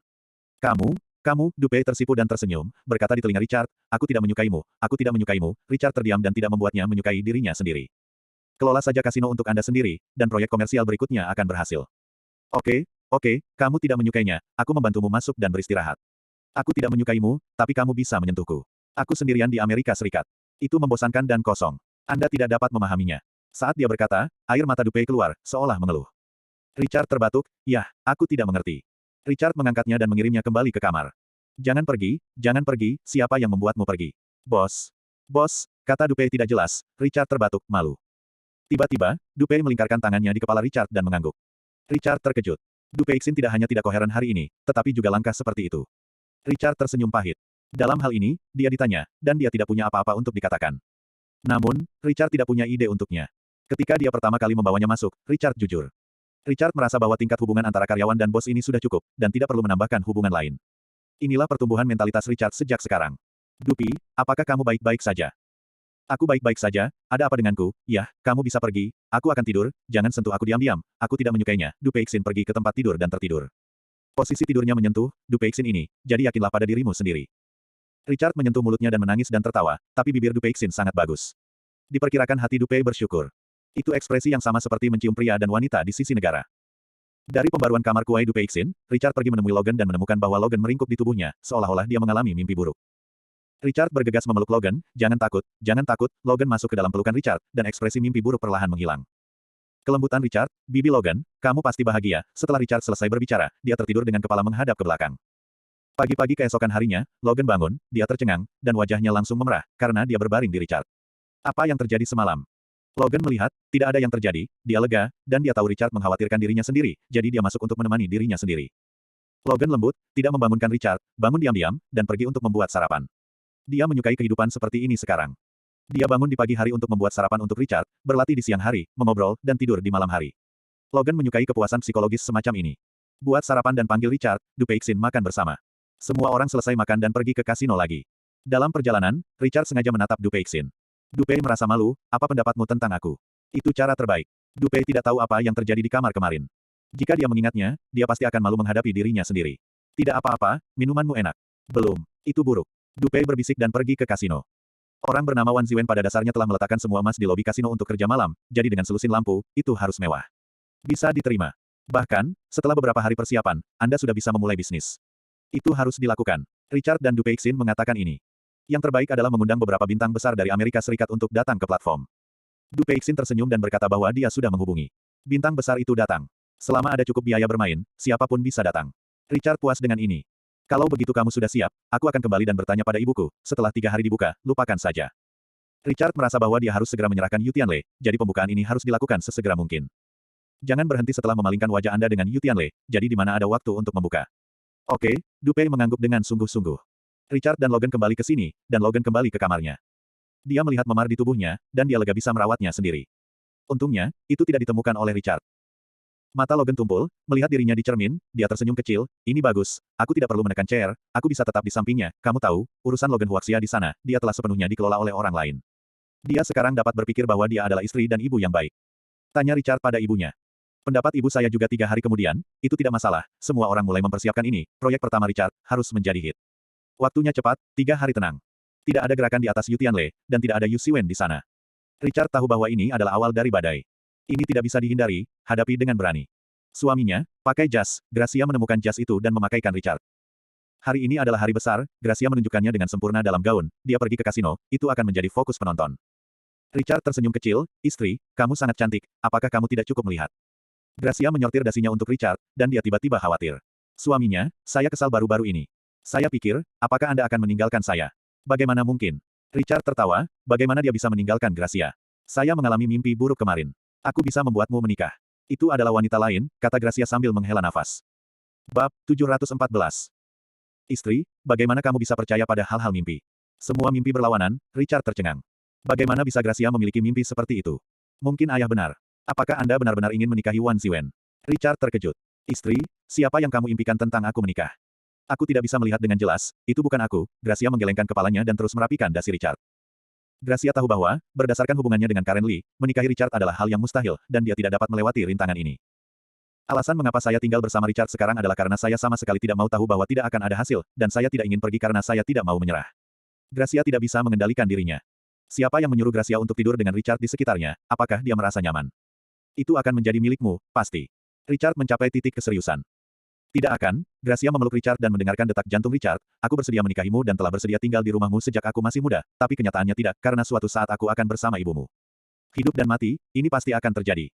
Kamu, Du Pei tersipu dan tersenyum, berkata di telinga Richard, "Aku tidak menyukaimu, aku tidak menyukaimu." Richard terdiam dan tidak membuatnya menyukai dirinya sendiri. "Kelola saja kasino untuk Anda sendiri, dan proyek komersial berikutnya akan berhasil." Oke, kamu tidak menyukainya, aku membantumu masuk dan beristirahat. "Aku tidak menyukaimu, tapi kamu bisa menyentuhku. Aku sendirian di Amerika Serikat. Itu membosankan dan kosong. Anda tidak dapat memahaminya." Saat dia berkata, air mata Du Pei keluar, seolah mengeluh. Richard terbatuk, "Yah, aku tidak mengerti." Richard mengangkatnya dan mengirimnya kembali ke kamar. Jangan pergi, siapa yang membuatmu pergi?" "Bos." "Bos," kata Du Pei tidak jelas, Richard terbatuk, malu. Tiba-tiba, Du Pei melingkarkan tangannya di kepala Richard dan mengangguk. Richard terkejut. Du Peixin tidak hanya tidak koheren hari ini, tetapi juga langkah seperti itu. Richard tersenyum pahit. Dalam hal ini, dia ditanya, dan dia tidak punya apa-apa untuk dikatakan. Namun, Richard tidak punya ide untuknya. Ketika dia pertama kali membawanya masuk, Richard jujur. Richard merasa bahwa tingkat hubungan antara karyawan dan bos ini sudah cukup, dan tidak perlu menambahkan hubungan lain. Inilah pertumbuhan mentalitas Richard sejak sekarang. "Dupi, apakah kamu baik-baik saja?" "Aku baik-baik saja, ada apa denganku?" "Yah, kamu bisa pergi, aku akan tidur, jangan sentuh aku diam-diam, aku tidak menyukainya." Du Peixin pergi ke tempat tidur dan tertidur. Posisi tidurnya menyentuh, Du Peixin ini, jadi yakinlah pada dirimu sendiri. Richard menyentuh mulutnya dan menangis dan tertawa, tapi bibir Du Peixin sangat bagus. Diperkirakan hati Du Pei bersyukur. Itu ekspresi yang sama seperti mencium pria dan wanita di sisi negara. Dari pembaruan kamar kuai Du Peixin, Richard pergi menemui Logan dan menemukan bahwa Logan meringkuk di tubuhnya, seolah-olah dia mengalami mimpi buruk. Richard bergegas memeluk Logan, jangan takut, Logan masuk ke dalam pelukan Richard, dan ekspresi mimpi buruk perlahan menghilang. Kelembutan Richard, "Bibi Logan, kamu pasti bahagia." Setelah Richard selesai berbicara, dia tertidur dengan kepala menghadap ke belakang. Pagi-pagi keesokan harinya, Logan bangun, dia tercengang, dan wajahnya langsung memerah, karena dia berbaring di Richard. Apa yang terjadi semalam? Logan melihat, tidak ada yang terjadi, dia lega, dan dia tahu Richard mengkhawatirkan dirinya sendiri, jadi dia masuk untuk menemani dirinya sendiri. Logan lembut, tidak membangunkan Richard, bangun diam-diam, dan pergi untuk membuat sarapan. Dia menyukai kehidupan seperti ini sekarang. Dia bangun di pagi hari untuk membuat sarapan untuk Richard, berlatih di siang hari, mengobrol, dan tidur di malam hari. Logan menyukai kepuasan psikologis semacam ini. Buat sarapan dan panggil Richard, Du Peixin makan bersama. Semua orang selesai makan dan pergi ke kasino lagi. Dalam perjalanan, Richard sengaja menatap Du Peixin. Du Pei merasa malu, apa pendapatmu tentang aku? Itu cara terbaik. Du Pei tidak tahu apa yang terjadi di kamar kemarin. Jika dia mengingatnya, dia pasti akan malu menghadapi dirinya sendiri. Tidak apa-apa, minumanmu enak. Belum. Itu buruk. Du Pei berbisik dan pergi ke kasino. Orang bernama Wan Ziwen pada dasarnya telah meletakkan semua emas di lobi kasino untuk kerja malam, jadi dengan selusin lampu, itu harus mewah. Bisa diterima. Bahkan, setelah beberapa hari persiapan, Anda sudah bisa memulai bisnis. Itu harus dilakukan. Richard dan Du Peixin mengatakan ini. Yang terbaik adalah mengundang beberapa bintang besar dari Amerika Serikat untuk datang ke platform. Du Peixin tersenyum dan berkata bahwa dia sudah menghubungi. Bintang besar itu datang. Selama ada cukup biaya bermain, siapapun bisa datang. Richard puas dengan ini. Kalau begitu kamu sudah siap, aku akan kembali dan bertanya pada ibuku. Setelah 3 hari dibuka, lupakan saja. Richard merasa bahwa dia harus segera menyerahkan Yu Tianlei, jadi pembukaan ini harus dilakukan sesegera mungkin. Jangan berhenti setelah memalingkan wajah Anda dengan Yu Tianlei, jadi di mana ada waktu untuk membuka. Oke, Du Pei mengangguk dengan sungguh-sungguh. Richard dan Logan kembali ke sini, dan Logan kembali ke kamarnya. Dia melihat memar di tubuhnya, dan dia lega bisa merawatnya sendiri. Untungnya, itu tidak ditemukan oleh Richard. Mata Logan tumpul, melihat dirinya di cermin, dia tersenyum kecil, ini bagus, aku tidak perlu menekan chair, aku bisa tetap di sampingnya, kamu tahu, urusan Logan Huaxia di sana, dia telah sepenuhnya dikelola oleh orang lain. Dia sekarang dapat berpikir bahwa dia adalah istri dan ibu yang baik. Tanya Richard pada ibunya. Pendapat ibu saya juga 3 hari kemudian, itu tidak masalah, semua orang mulai mempersiapkan ini, proyek pertama Richard, harus menjadi hit. Waktunya cepat, 3 hari tenang. Tidak ada gerakan di atas Yu Tianlei, dan tidak ada Yu Siwen di sana. Richard tahu bahwa ini adalah awal dari badai. Ini tidak bisa dihindari, hadapi dengan berani. Suaminya, pakai jas, Gracia menemukan jas itu dan memakaikan Richard. Hari ini adalah hari besar, Gracia menunjukkannya dengan sempurna dalam gaun, dia pergi ke kasino, itu akan menjadi fokus penonton. Richard tersenyum kecil, istri, kamu sangat cantik, apakah kamu tidak cukup melihat? Gracia menyortir dasinya untuk Richard, dan dia tiba-tiba khawatir. Suaminya, saya kesal baru-baru ini. Saya pikir, apakah Anda akan meninggalkan saya? Bagaimana mungkin? Richard tertawa, bagaimana dia bisa meninggalkan Gracia? Saya mengalami mimpi buruk kemarin. Aku bisa membuatmu menikah. Itu adalah wanita lain, kata Gracia sambil menghela nafas. Bab 714. Istri, bagaimana kamu bisa percaya pada hal-hal mimpi? Semua mimpi berlawanan, Richard tercengang. Bagaimana bisa Gracia memiliki mimpi seperti itu? Mungkin ayah benar. Apakah Anda benar-benar ingin menikahi Wan Ziwen? Richard terkejut. Istri, siapa yang kamu impikan tentang aku menikah? Aku tidak bisa melihat dengan jelas, itu bukan aku, Gracia menggelengkan kepalanya dan terus merapikan dasi Richard. Gracia tahu bahwa, berdasarkan hubungannya dengan Karen Lee, menikahi Richard adalah hal yang mustahil, dan dia tidak dapat melewati rintangan ini. Alasan mengapa saya tinggal bersama Richard sekarang adalah karena saya sama sekali tidak mau tahu bahwa tidak akan ada hasil, dan saya tidak ingin pergi karena saya tidak mau menyerah. Gracia tidak bisa mengendalikan dirinya. Siapa yang menyuruh Gracia untuk tidur dengan Richard di sekitarnya, apakah dia merasa nyaman? Itu akan menjadi milikmu, pasti. Richard mencapai titik keseriusan. Tidak akan, Gracia memeluk Richard dan mendengarkan detak jantung Richard, aku bersedia menikahimu dan telah bersedia tinggal di rumahmu sejak aku masih muda, tapi kenyataannya tidak, karena suatu saat aku akan bersama ibumu. Hidup dan mati, ini pasti akan terjadi.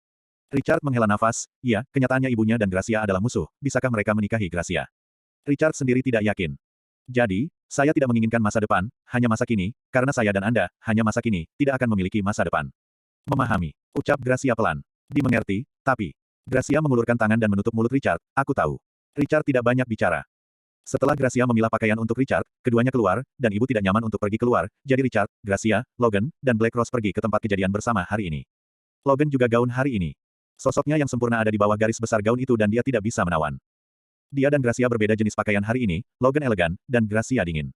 Richard menghela nafas, iya, kenyataannya ibunya dan Gracia adalah musuh, bisakah mereka menikahi Gracia? Richard sendiri tidak yakin. Jadi, saya tidak menginginkan masa depan, hanya masa kini, karena saya dan Anda, hanya masa kini, tidak akan memiliki masa depan. Memahami, ucap Gracia pelan. Dimengerti, tapi. Gracia mengulurkan tangan dan menutup mulut Richard, aku tahu. Richard tidak banyak bicara. Setelah Gracia memilah pakaian untuk Richard, keduanya keluar, dan ibu tidak nyaman untuk pergi keluar, jadi Richard, Gracia, Logan, dan Black Rose pergi ke tempat kejadian bersama hari ini. Logan juga gaun hari ini. Sosoknya yang sempurna ada di bawah garis besar gaun itu dan dia tidak bisa menawan. Dia dan Gracia berbeda jenis pakaian hari ini, Logan elegan, dan Gracia dingin.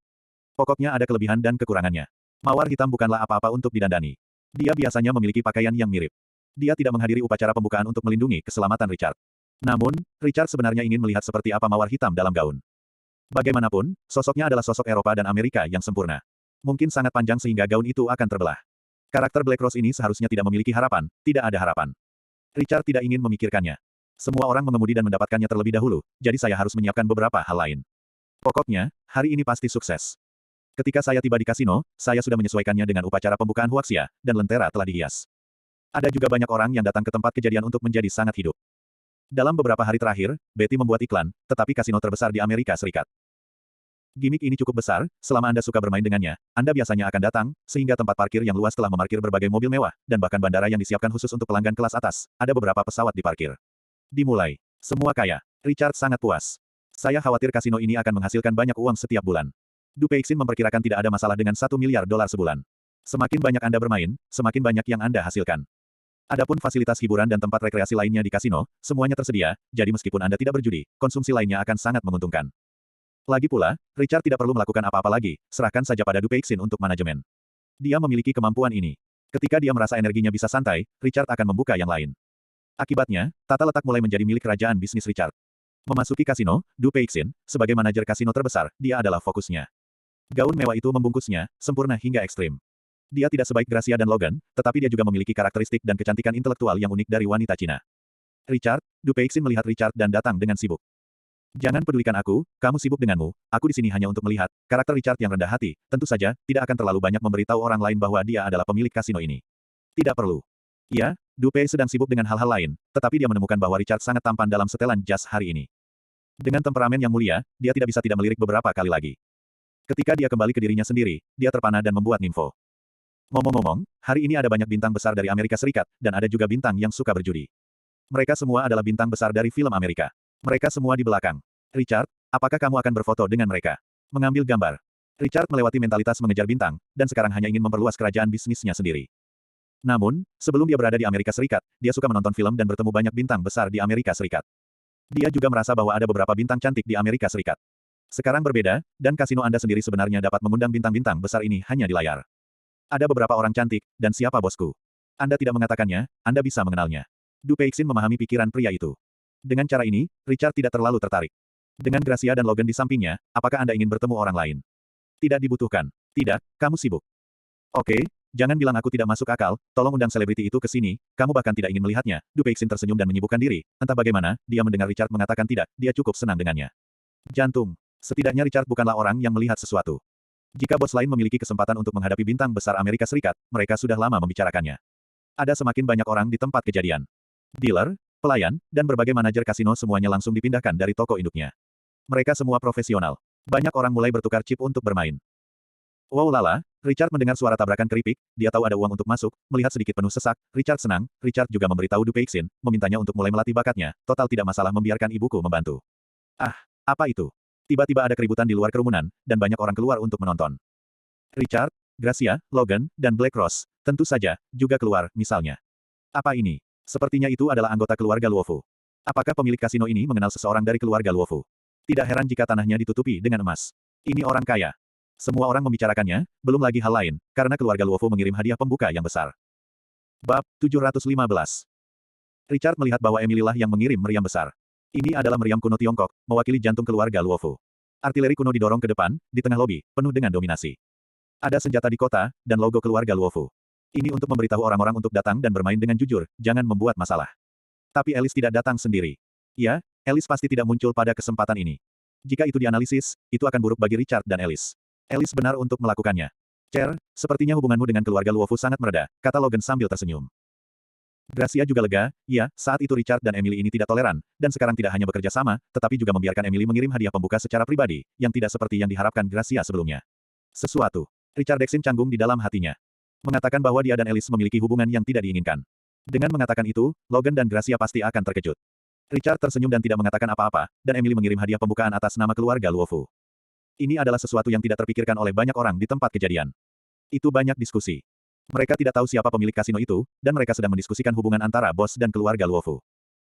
Pokoknya ada kelebihan dan kekurangannya. Mawar hitam bukanlah apa-apa untuk didandani. Dia biasanya memiliki pakaian yang mirip. Dia tidak menghadiri upacara pembukaan untuk melindungi keselamatan Richard. Namun, Richard sebenarnya ingin melihat seperti apa mawar hitam dalam gaun. Bagaimanapun, sosoknya adalah sosok Eropa dan Amerika yang sempurna. Mungkin sangat panjang sehingga gaun itu akan terbelah. Karakter Black Rose ini seharusnya tidak memiliki harapan, tidak ada harapan. Richard tidak ingin memikirkannya. Semua orang mengemudi dan mendapatkannya terlebih dahulu, jadi saya harus menyiapkan beberapa hal lain. Pokoknya, hari ini pasti sukses. Ketika saya tiba di kasino, saya sudah menyesuaikannya dengan upacara pembukaan Huaxia, dan lentera telah dihias. Ada juga banyak orang yang datang ke tempat kejadian untuk menjadi sangat hidup. Dalam beberapa hari terakhir, Betty membuat iklan, tetapi kasino terbesar di Amerika Serikat. Gimik ini cukup besar, selama Anda suka bermain dengannya, Anda biasanya akan datang, sehingga tempat parkir yang luas telah memarkir berbagai mobil mewah, dan bahkan bandara yang disiapkan khusus untuk pelanggan kelas atas, ada beberapa pesawat diparkir. Dimulai. Semua kaya. Richard sangat puas. Saya khawatir kasino ini akan menghasilkan banyak uang setiap bulan. Du Peixin memperkirakan tidak ada masalah dengan $1 miliar sebulan. Semakin banyak Anda bermain, semakin banyak yang Anda hasilkan. Adapun fasilitas hiburan dan tempat rekreasi lainnya di kasino, semuanya tersedia, jadi meskipun Anda tidak berjudi, konsumsi lainnya akan sangat menguntungkan. Lagi pula, Richard tidak perlu melakukan apa-apa lagi, serahkan saja pada Du Peixin untuk manajemen. Dia memiliki kemampuan ini. Ketika dia merasa energinya bisa santai, Richard akan membuka yang lain. Akibatnya, tata letak mulai menjadi milik kerajaan bisnis Richard. Memasuki kasino, Du Peixin, sebagai manajer kasino terbesar, dia adalah fokusnya. Gaun mewah itu membungkusnya, sempurna hingga ekstrim. Dia tidak sebaik Gracia dan Logan, tetapi dia juga memiliki karakteristik dan kecantikan intelektual yang unik dari wanita Cina. Richard, Du Peixin melihat Richard dan datang dengan sibuk. Jangan pedulikan aku, kamu sibuk denganmu, aku di sini hanya untuk melihat. Karakter Richard yang rendah hati, tentu saja, tidak akan terlalu banyak memberitahu orang lain bahwa dia adalah pemilik kasino ini. Tidak perlu. Ya, Du Pei sedang sibuk dengan hal-hal lain, tetapi dia menemukan bahwa Richard sangat tampan dalam setelan jas hari ini. Dengan temperamen yang mulia, dia tidak bisa tidak melirik beberapa kali lagi. Ketika dia kembali ke dirinya sendiri, dia terpana dan membuat nimfo. Ngomong-ngomong, hari ini ada banyak bintang besar dari Amerika Serikat, dan ada juga bintang yang suka berjudi. Mereka semua adalah bintang besar dari film Amerika. Mereka semua di belakang. Richard, apakah kamu akan berfoto dengan mereka? Mengambil gambar. Richard melewati mentalitas mengejar bintang, dan sekarang hanya ingin memperluas kerajaan bisnisnya sendiri. Namun, sebelum dia berada di Amerika Serikat, dia suka menonton film dan bertemu banyak bintang besar di Amerika Serikat. Dia juga merasa bahwa ada beberapa bintang cantik di Amerika Serikat. Sekarang berbeda, dan kasino Anda sendiri sebenarnya dapat mengundang bintang-bintang besar ini hanya di layar. Ada beberapa orang cantik, dan siapa bosku? Anda tidak mengatakannya, Anda bisa mengenalnya. Du Peixin memahami pikiran pria itu. Dengan cara ini, Richard tidak terlalu tertarik. Dengan Gracia dan Logan di sampingnya, apakah Anda ingin bertemu orang lain? Tidak dibutuhkan. Tidak, kamu sibuk. Oke, jangan bilang aku tidak masuk akal, tolong undang selebriti itu ke sini, kamu bahkan tidak ingin melihatnya. Du Peixin tersenyum dan menyibukkan diri, entah bagaimana, dia mendengar Richard mengatakan tidak, dia cukup senang dengannya. Jantung. Setidaknya Richard bukanlah orang yang melihat sesuatu. Jika bos lain memiliki kesempatan untuk menghadapi bintang besar Amerika Serikat, mereka sudah lama membicarakannya. Ada semakin banyak orang di tempat kejadian. Dealer, pelayan, dan berbagai manajer kasino semuanya langsung dipindahkan dari toko induknya. Mereka semua profesional. Banyak orang mulai bertukar chip untuk bermain. Wow lala, Richard mendengar suara tabrakan keripik, dia tahu ada uang untuk masuk, melihat sedikit penuh sesak, Richard senang, Richard juga memberitahu Du Peixin, memintanya untuk mulai melatih bakatnya, total tidak masalah membiarkan ibuku membantu. Ah, apa itu? Tiba-tiba ada keributan di luar kerumunan, dan banyak orang keluar untuk menonton. Richard, Gracia, Logan, dan Black Rose, tentu saja, juga keluar, misalnya. Apa ini? Sepertinya itu adalah anggota keluarga Luofu. Apakah pemilik kasino ini mengenal seseorang dari keluarga Luofu? Tidak heran jika tanahnya ditutupi dengan emas. Ini orang kaya. Semua orang membicarakannya, belum lagi hal lain, karena keluarga Luofu mengirim hadiah pembuka yang besar. Bab 715. Richard melihat bahwa Emily lah yang mengirim meriam besar. Ini adalah meriam kuno Tiongkok, mewakili jantung keluarga Luofu. Artileri kuno didorong ke depan, di tengah lobi, penuh dengan dominasi. Ada senjata di kota, dan logo keluarga Luofu. Ini untuk memberitahu orang-orang untuk datang dan bermain dengan jujur, jangan membuat masalah. Tapi Alice tidak datang sendiri. Ya, Alice pasti tidak muncul pada kesempatan ini. Jika itu dianalisis, itu akan buruk bagi Richard dan Alice. Alice benar untuk melakukannya. Cher, sepertinya hubunganmu dengan keluarga Luofu sangat mereda, kata Logan sambil tersenyum. Gracia juga lega, ya, saat itu Richard dan Emily ini tidak toleran, dan sekarang tidak hanya bekerja sama, tetapi juga membiarkan Emily mengirim hadiah pembuka secara pribadi, yang tidak seperti yang diharapkan Gracia sebelumnya. Sesuatu. Richard Dexin canggung di dalam hatinya. Mengatakan bahwa dia dan Alice memiliki hubungan yang tidak diinginkan. Dengan mengatakan itu, Logan dan Gracia pasti akan terkejut. Richard tersenyum dan tidak mengatakan apa-apa, dan Emily mengirim hadiah pembukaan atas nama keluarga Luofu. Ini adalah sesuatu yang tidak terpikirkan oleh banyak orang di tempat kejadian. Itu banyak diskusi. Mereka tidak tahu siapa pemilik kasino itu, dan mereka sedang mendiskusikan hubungan antara bos dan keluarga Luofu.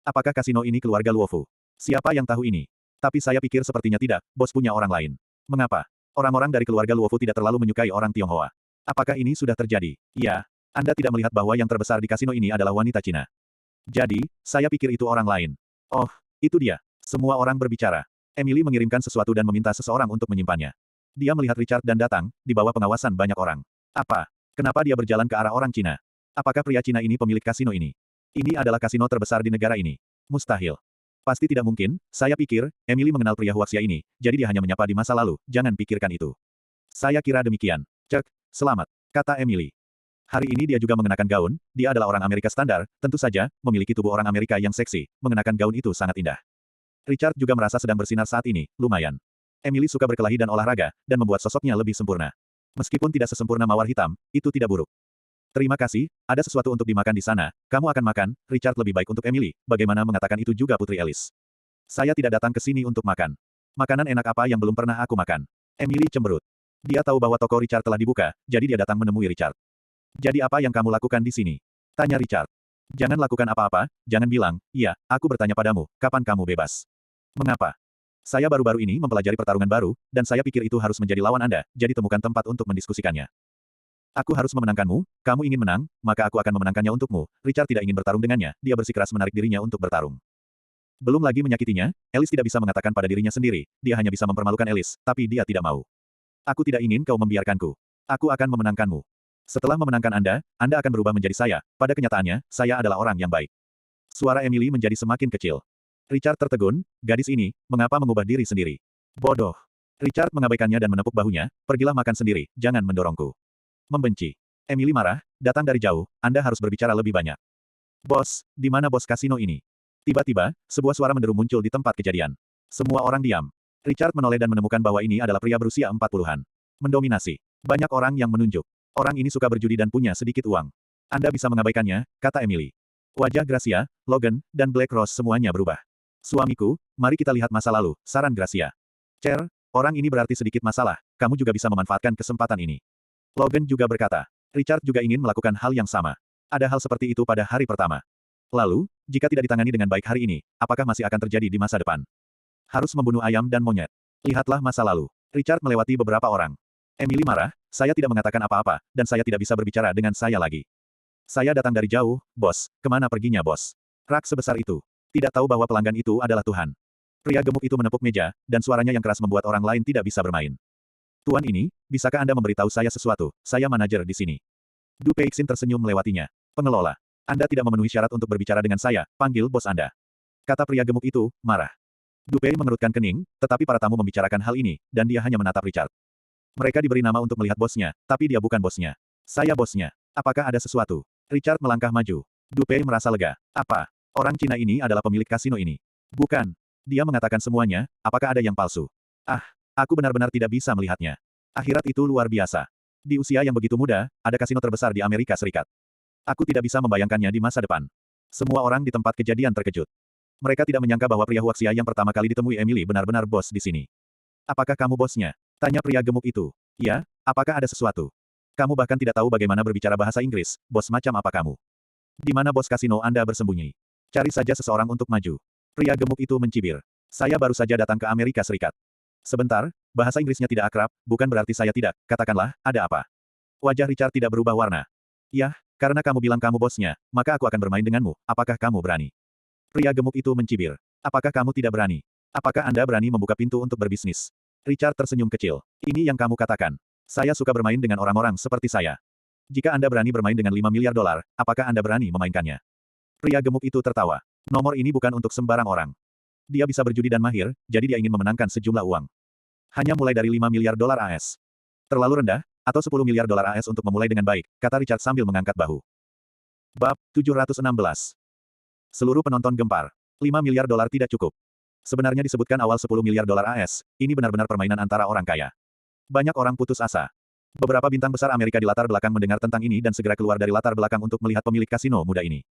Apakah kasino ini keluarga Luofu? Siapa yang tahu ini? Tapi saya pikir sepertinya tidak, bos punya orang lain. Mengapa? Orang-orang dari keluarga Luofu tidak terlalu menyukai orang Tionghoa. Apakah ini sudah terjadi? Ya, Anda tidak melihat bahwa yang terbesar di kasino ini adalah wanita Cina. Jadi, saya pikir itu orang lain. Oh, itu dia. Semua orang berbicara. Emily mengirimkan sesuatu dan meminta seseorang untuk menyimpannya. Dia melihat Richard dan datang, di bawah pengawasan banyak orang. Apa? Kenapa dia berjalan ke arah orang Cina? Apakah pria Cina ini pemilik kasino ini? Ini adalah kasino terbesar di negara ini. Mustahil. Pasti tidak mungkin, saya pikir, Emily mengenal pria Huaxia ini, jadi dia hanya menyapa di masa lalu, jangan pikirkan itu. Saya kira demikian. Cek, selamat, kata Emily. Hari ini dia juga mengenakan gaun, dia adalah orang Amerika standar, tentu saja, memiliki tubuh orang Amerika yang seksi, mengenakan gaun itu sangat indah. Richard juga merasa sedang bersinar saat ini, lumayan. Emily suka berkelahi dan olahraga, dan membuat sosoknya lebih sempurna. Meskipun tidak sesempurna mawar hitam, itu tidak buruk. Terima kasih, ada sesuatu untuk dimakan di sana. Kamu akan makan, Richard lebih baik untuk Emily. Bagaimana mengatakan itu juga Putri Alice. Saya tidak datang ke sini untuk makan. Makanan enak apa yang belum pernah aku makan? Emily cemberut. Dia tahu bahwa toko Richard telah dibuka, jadi dia datang menemui Richard. Jadi apa yang kamu lakukan di sini? Tanya Richard. Jangan lakukan apa-apa, jangan bilang, iya, aku bertanya padamu, kapan kamu bebas? Mengapa? Saya baru-baru ini mempelajari pertarungan baru, dan saya pikir itu harus menjadi lawan Anda, jadi temukan tempat untuk mendiskusikannya. Aku harus memenangkanmu, kamu ingin menang, maka aku akan memenangkannya untukmu. Richard tidak ingin bertarung dengannya, dia bersikeras menarik dirinya untuk bertarung. Belum lagi menyakitinya, Alice tidak bisa mengatakan pada dirinya sendiri, dia hanya bisa mempermalukan Alice, tapi dia tidak mau. Aku tidak ingin kau membiarkanku. Aku akan memenangkanmu. Setelah memenangkan Anda akan berubah menjadi saya. Pada kenyataannya, saya adalah orang yang baik. Suara Emily menjadi semakin kecil. Richard tertegun, gadis ini, mengapa mengubah diri sendiri? Bodoh. Richard mengabaikannya dan menepuk bahunya, pergilah makan sendiri, jangan mendorongku. Membenci. Emily marah, datang dari jauh, Anda harus berbicara lebih banyak. Bos, di mana bos kasino ini? Tiba-tiba, sebuah suara menderu muncul di tempat kejadian. Semua orang diam. Richard menoleh dan menemukan bahwa ini adalah pria berusia 40-an. Mendominasi. Banyak orang yang menunjuk. Orang ini suka berjudi dan punya sedikit uang. Anda bisa mengabaikannya, kata Emily. Wajah Gracia, Logan, dan Black Rose semuanya berubah. Suamiku, mari kita lihat masa lalu, saran Gracia. Cher, orang ini berarti sedikit masalah, kamu juga bisa memanfaatkan kesempatan ini. Logan juga berkata. Richard juga ingin melakukan hal yang sama. Ada hal seperti itu pada hari pertama. Lalu, jika tidak ditangani dengan baik hari ini, apakah masih akan terjadi di masa depan? Harus membunuh ayam dan monyet. Lihatlah masa lalu. Richard melewati beberapa orang. Emily marah, saya tidak mengatakan apa-apa, dan saya tidak bisa berbicara dengan saya lagi. Saya datang dari jauh, bos, kemana perginya bos? Rak sebesar itu. Tidak tahu bahwa pelanggan itu adalah Tuhan. Pria gemuk itu menepuk meja, dan suaranya yang keras membuat orang lain tidak bisa bermain. Tuan ini, bisakah Anda memberitahu saya sesuatu? Saya manajer di sini. Du Peixin tersenyum melewatinya. Pengelola. Anda tidak memenuhi syarat untuk berbicara dengan saya, panggil bos Anda. Kata pria gemuk itu, marah. Du Pei mengerutkan kening, tetapi para tamu membicarakan hal ini, dan dia hanya menatap Richard. Mereka diberi nama untuk melihat bosnya, tapi dia bukan bosnya. Saya bosnya. Apakah ada sesuatu? Richard melangkah maju. Du Pei merasa lega. Apa? Orang Cina ini adalah pemilik kasino ini. Bukan. Dia mengatakan semuanya, apakah ada yang palsu? Ah, aku benar-benar tidak bisa melihatnya. Akhirat itu luar biasa. Di usia yang begitu muda, ada kasino terbesar di Amerika Serikat. Aku tidak bisa membayangkannya di masa depan. Semua orang di tempat kejadian terkejut. Mereka tidak menyangka bahwa pria Huaxia yang pertama kali ditemui Emily benar-benar bos di sini. Apakah kamu bosnya? Tanya pria gemuk itu. Ya, apakah ada sesuatu? Kamu bahkan tidak tahu bagaimana berbicara bahasa Inggris, bos macam apa kamu? Di mana bos kasino Anda bersembunyi? Cari saja seseorang untuk maju. Pria gemuk itu mencibir. Saya baru saja datang ke Amerika Serikat. Sebentar, bahasa Inggrisnya tidak akrab, bukan berarti saya tidak, katakanlah, ada apa? Wajah Richard tidak berubah warna. Yah, karena kamu bilang kamu bosnya, maka aku akan bermain denganmu, apakah kamu berani? Pria gemuk itu mencibir. Apakah kamu tidak berani? Apakah Anda berani membuka pintu untuk berbisnis? Richard tersenyum kecil. Ini yang kamu katakan. Saya suka bermain dengan orang-orang seperti saya. Jika Anda berani bermain dengan $5 miliar, apakah Anda berani memainkannya? Pria gemuk itu tertawa. Nomor ini bukan untuk sembarang orang. Dia bisa berjudi dan mahir, jadi dia ingin memenangkan sejumlah uang. Hanya mulai dari $5 miliar AS. Terlalu rendah, atau $10 miliar AS untuk memulai dengan baik, kata Richard sambil mengangkat bahu. Bab 716. Seluruh penonton gempar. $5 miliar tidak cukup. Sebenarnya disebutkan awal $10 miliar AS, ini benar-benar permainan antara orang kaya. Banyak orang putus asa. Beberapa bintang besar Amerika di latar belakang mendengar tentang ini dan segera keluar dari latar belakang untuk melihat pemilik kasino muda ini.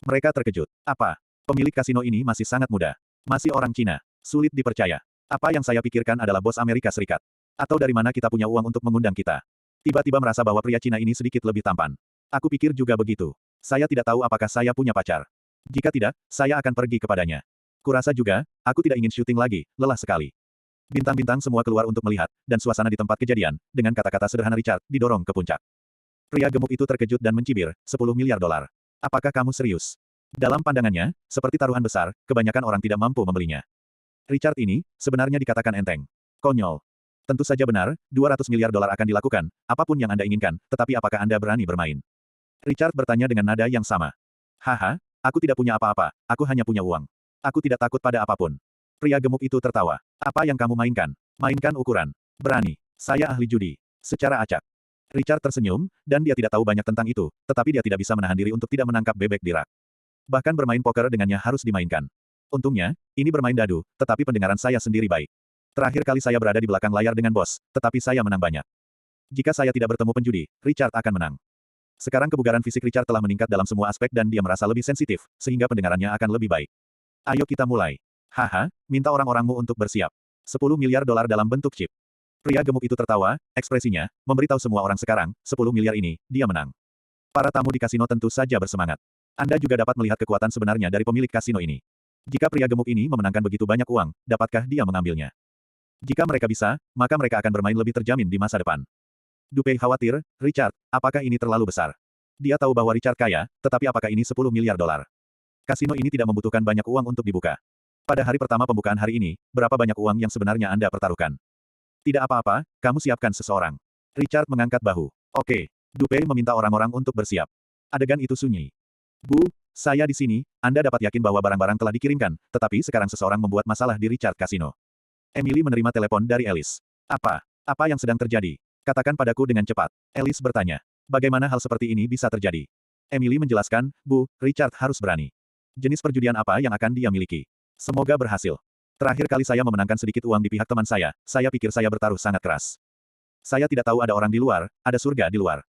Mereka terkejut. Apa? Pemilik kasino ini masih sangat muda. Masih orang Cina. Sulit dipercaya. Apa yang saya pikirkan adalah bos Amerika Serikat. Atau dari mana kita punya uang untuk mengundang kita? Tiba-tiba merasa bahwa pria Cina ini sedikit lebih tampan. Aku pikir juga begitu. Saya tidak tahu apakah saya punya pacar. Jika tidak, saya akan pergi kepadanya. Kurasa juga, aku tidak ingin syuting lagi, lelah sekali. Bintang-bintang semua keluar untuk melihat, dan suasana di tempat kejadian, dengan kata-kata sederhana Richard, didorong ke puncak. Pria gemuk itu terkejut dan mencibir, $10 miliar. Apakah kamu serius? Dalam pandangannya, seperti taruhan besar, kebanyakan orang tidak mampu membelinya. Richard ini, sebenarnya dikatakan enteng. Konyol. Tentu saja benar, $200 miliar akan dilakukan, apapun yang Anda inginkan, tetapi apakah Anda berani bermain? Richard bertanya dengan nada yang sama. Haha, aku tidak punya apa-apa, aku hanya punya uang. Aku tidak takut pada apapun. Pria gemuk itu tertawa. Apa yang kamu mainkan? Mainkan ukuran. Berani. Saya ahli judi. Secara acak. Richard tersenyum, dan dia tidak tahu banyak tentang itu, tetapi dia tidak bisa menahan diri untuk tidak menangkap bebek di rak. Bahkan bermain poker dengannya harus dimainkan. Untungnya, ini bermain dadu, tetapi pendengaran saya sendiri baik. Terakhir kali saya berada di belakang layar dengan bos, tetapi saya menang banyak. Jika saya tidak bertemu penjudi, Richard akan menang. Sekarang kebugaran fisik Richard telah meningkat dalam semua aspek dan dia merasa lebih sensitif, sehingga pendengarannya akan lebih baik. Ayo kita mulai. Haha, minta orang-orangmu untuk bersiap. 10 miliar dolar dalam bentuk chip. Pria gemuk itu tertawa, ekspresinya, memberitahu semua orang sekarang, 10 miliar ini, dia menang. Para tamu di kasino tentu saja bersemangat. Anda juga dapat melihat kekuatan sebenarnya dari pemilik kasino ini. Jika pria gemuk ini memenangkan begitu banyak uang, dapatkah dia mengambilnya? Jika mereka bisa, maka mereka akan bermain lebih terjamin di masa depan. Dupei khawatir, Richard, apakah ini terlalu besar? Dia tahu bahwa Richard kaya, tetapi apakah ini 10 miliar dolar? Kasino ini tidak membutuhkan banyak uang untuk dibuka. Pada hari pertama pembukaan hari ini, berapa banyak uang yang sebenarnya Anda pertaruhkan? Tidak apa-apa, kamu siapkan seseorang. Richard mengangkat bahu. Oke. Dupei meminta orang-orang untuk bersiap. Adegan itu sunyi. Bu, saya di sini, Anda dapat yakin bahwa barang-barang telah dikirimkan, tetapi sekarang seseorang membuat masalah di Richard Casino. Emily menerima telepon dari Alice. Apa? Apa yang sedang terjadi? Katakan padaku dengan cepat. Alice bertanya. Bagaimana hal seperti ini bisa terjadi? Emily menjelaskan, Bu, Richard harus berani. Jenis perjudian apa yang akan dia miliki? Semoga berhasil. Terakhir kali saya memenangkan sedikit uang di pihak teman saya pikir saya bertaruh sangat keras. Saya tidak tahu ada orang di luar, ada surga di luar.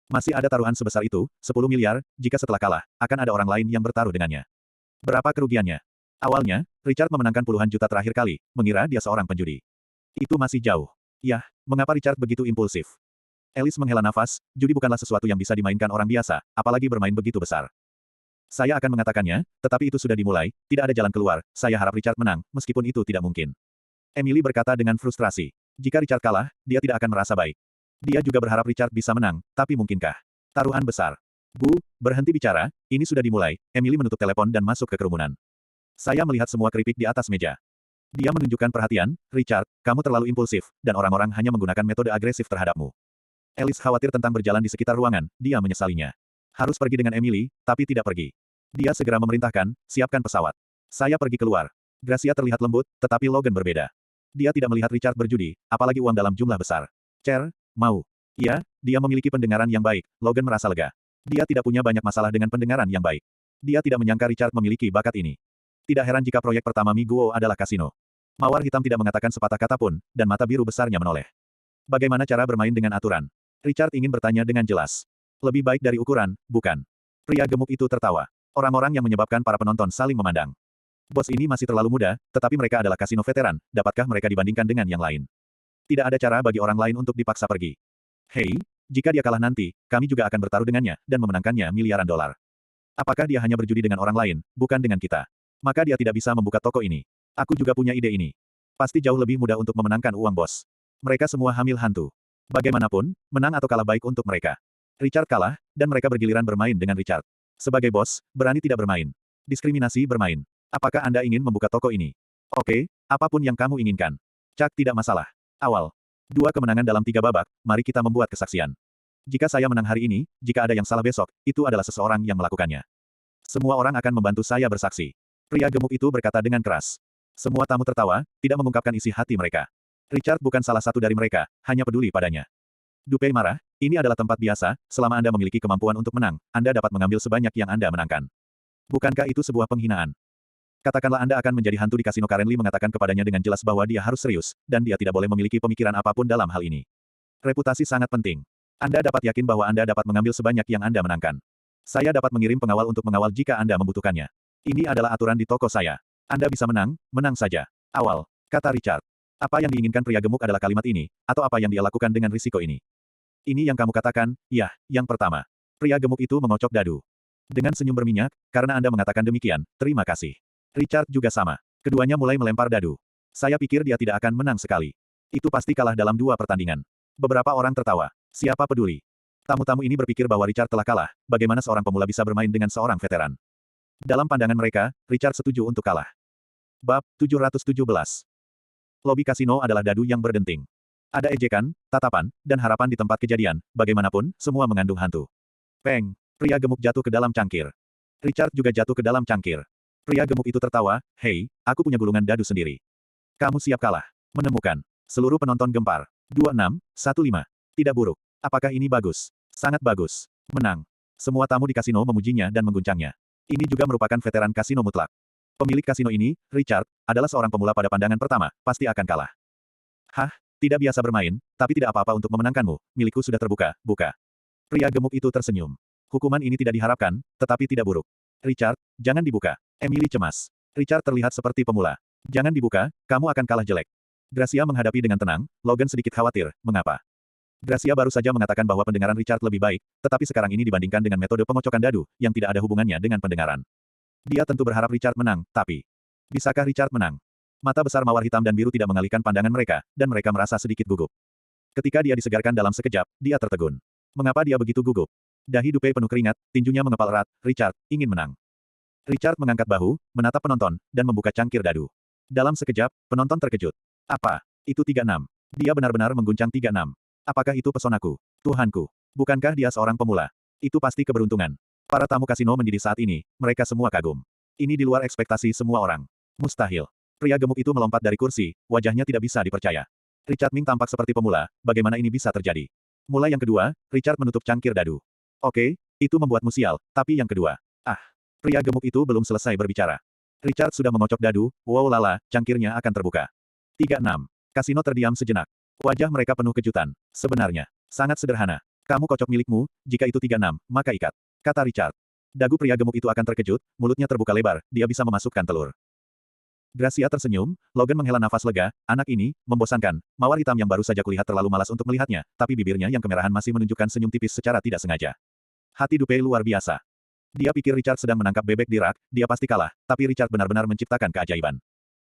Masih ada taruhan sebesar itu, 10 miliar, jika setelah kalah, akan ada orang lain yang bertaruh dengannya. Berapa kerugiannya? Awalnya, Richard memenangkan puluhan juta terakhir kali, mengira dia seorang penjudi. Itu masih jauh. Yah, mengapa Richard begitu impulsif? Alice menghela nafas, judi bukanlah sesuatu yang bisa dimainkan orang biasa, apalagi bermain begitu besar. Saya akan mengatakannya, tetapi itu sudah dimulai, tidak ada jalan keluar, saya harap Richard menang, meskipun itu tidak mungkin. Emily berkata dengan frustrasi. Jika Richard kalah, dia tidak akan merasa baik. Dia juga berharap Richard bisa menang, tapi mungkinkah? Taruhan besar. Bu, berhenti bicara, ini sudah dimulai, Emily menutup telepon dan masuk ke kerumunan. Saya melihat semua keripik di atas meja. Dia menunjukkan perhatian, Richard, kamu terlalu impulsif, dan orang-orang hanya menggunakan metode agresif terhadapmu. Alice khawatir tentang berjalan di sekitar ruangan, dia menyesalinya. Harus pergi dengan Emily, tapi tidak pergi. Dia segera memerintahkan, siapkan pesawat. Saya pergi keluar. Gracia terlihat lembut, tetapi Logan berbeda. Dia tidak melihat Richard berjudi, apalagi uang dalam jumlah besar. Cher, mau. Ya, dia memiliki pendengaran yang baik, Logan merasa lega. Dia tidak punya banyak masalah dengan pendengaran yang baik. Dia tidak menyangka Richard memiliki bakat ini. Tidak heran jika proyek pertama Mi Guo adalah kasino. Mawar hitam tidak mengatakan sepatah kata pun, dan mata biru besarnya menoleh. Bagaimana cara bermain dengan aturan? Richard ingin bertanya dengan jelas. Lebih baik dari ukuran, bukan? Pria gemuk itu tertawa. Orang-orang yang menyebabkan para penonton saling memandang. Bos ini masih terlalu muda, tetapi mereka adalah kasino veteran, dapatkah mereka dibandingkan dengan yang lain? Tidak ada cara bagi orang lain untuk dipaksa pergi. Hei, jika dia kalah nanti, kami juga akan bertaruh dengannya, dan memenangkannya miliaran dolar. Apakah dia hanya berjudi dengan orang lain, bukan dengan kita? Maka dia tidak bisa membuka toko ini. Aku juga punya ide ini. Pasti jauh lebih mudah untuk memenangkan uang bos. Mereka semua hamil hantu. Bagaimanapun, menang atau kalah baik untuk mereka. Richard kalah, dan mereka bergiliran bermain dengan Richard. Sebagai bos, berani tidak bermain. Diskriminasi bermain. Apakah Anda ingin membuka toko ini? Oke, apapun yang kamu inginkan. Chuck tidak masalah. Awal. 2 kemenangan dalam 3 babak, mari kita membuat kesaksian. Jika saya menang hari ini, jika ada yang salah besok, itu adalah seseorang yang melakukannya. Semua orang akan membantu saya bersaksi. Pria gemuk itu berkata dengan keras. Semua tamu tertawa, tidak mengungkapkan isi hati mereka. Richard bukan salah satu dari mereka, hanya peduli padanya. Dupei marah, ini adalah tempat biasa, selama Anda memiliki kemampuan untuk menang, Anda dapat mengambil sebanyak yang Anda menangkan. Bukankah itu sebuah penghinaan? Katakanlah Anda akan menjadi hantu di kasino. Karen Lee mengatakan kepadanya dengan jelas bahwa dia harus serius, dan dia tidak boleh memiliki pemikiran apapun dalam hal ini. Reputasi sangat penting. Anda dapat yakin bahwa Anda dapat mengambil sebanyak yang Anda menangkan. Saya dapat mengirim pengawal untuk mengawal jika Anda membutuhkannya. Ini adalah aturan di toko saya. Anda bisa menang, menang saja. Awal, kata Richard. Apa yang diinginkan pria gemuk adalah kalimat ini, atau apa yang dia lakukan dengan risiko ini. Ini yang kamu katakan, ya, yang pertama. Pria gemuk itu mengocok dadu. Dengan senyum berminyak, karena Anda mengatakan demikian, terima kasih. Richard juga sama. Keduanya mulai melempar dadu. Saya pikir dia tidak akan menang sekali. Itu pasti kalah dalam 2 pertandingan. Beberapa orang tertawa. Siapa peduli? Tamu-tamu ini berpikir bahwa Richard telah kalah, bagaimana seorang pemula bisa bermain dengan seorang veteran. Dalam pandangan mereka, Richard setuju untuk kalah. Bab 717. Lobi kasino adalah dadu yang berdenting. Ada ejekan, tatapan, dan harapan di tempat kejadian, bagaimanapun, semua mengandung hantu. Peng, pria gemuk jatuh ke dalam cangkir. Richard juga jatuh ke dalam cangkir. Pria gemuk itu tertawa, hei, aku punya gulungan dadu sendiri. Kamu siap kalah. Menemukan. Seluruh penonton gempar. 2615. Tidak buruk. Apakah ini bagus? Sangat bagus. Menang. Semua tamu di kasino memujinya dan mengguncangnya. Ini juga merupakan veteran kasino mutlak. Pemilik kasino ini, Richard, adalah seorang pemula pada pandangan pertama, pasti akan kalah. Hah, tidak biasa bermain, tapi tidak apa-apa untuk memenangkanmu, milikku sudah terbuka, buka. Pria gemuk itu tersenyum. Hukuman ini tidak diharapkan, tetapi tidak buruk. Richard, jangan dibuka. Emily cemas. Richard terlihat seperti pemula. Jangan dibuka, kamu akan kalah jelek. Gracia menghadapi dengan tenang, Logan sedikit khawatir, mengapa? Gracia baru saja mengatakan bahwa pendengaran Richard lebih baik, tetapi sekarang ini dibandingkan dengan metode pengocokan dadu, yang tidak ada hubungannya dengan pendengaran. Dia tentu berharap Richard menang, tapi... Bisakah Richard menang? Mata besar mawar hitam dan biru tidak mengalihkan pandangan mereka, dan mereka merasa sedikit gugup. Ketika dia disegarkan dalam sekejap, dia tertegun. Mengapa dia begitu gugup? Dahi Dupe penuh keringat, tinjunya mengepal erat, Richard, ingin menang. Richard mengangkat bahu, menatap penonton, dan membuka cangkir dadu. Dalam sekejap, penonton terkejut. Apa? Itu 36. Dia benar-benar mengguncang 36. Apakah itu pesonaku? Tuhanku. Bukankah dia seorang pemula? Itu pasti keberuntungan. Para tamu kasino mendidih saat ini, mereka semua kagum. Ini di luar ekspektasi semua orang. Mustahil. Pria gemuk itu melompat dari kursi, wajahnya tidak bisa dipercaya. Richard Ming tampak seperti pemula, bagaimana ini bisa terjadi? Mulai yang kedua, Richard menutup cangkir dadu. Oke, itu membuatmu sial, tapi yang kedua. Ah, pria gemuk itu belum selesai berbicara. Richard sudah mengocok dadu, wow lala, cangkirnya akan terbuka. 36. Kasino terdiam sejenak. Wajah mereka penuh kejutan. Sebenarnya, sangat sederhana. Kamu kocok milikmu, jika itu 36, maka ikat. Kata Richard. Dagu pria gemuk itu akan terkejut, mulutnya terbuka lebar, dia bisa memasukkan telur. Gracia tersenyum, Logan menghela nafas lega, anak ini, membosankan, mawar hitam yang baru saja kulihat terlalu malas untuk melihatnya, tapi bibirnya yang kemerahan masih menunjukkan senyum tipis secara tidak sengaja. Hati Dupe luar biasa. Dia pikir Richard sedang menangkap bebek di rak, dia pasti kalah, tapi Richard benar-benar menciptakan keajaiban.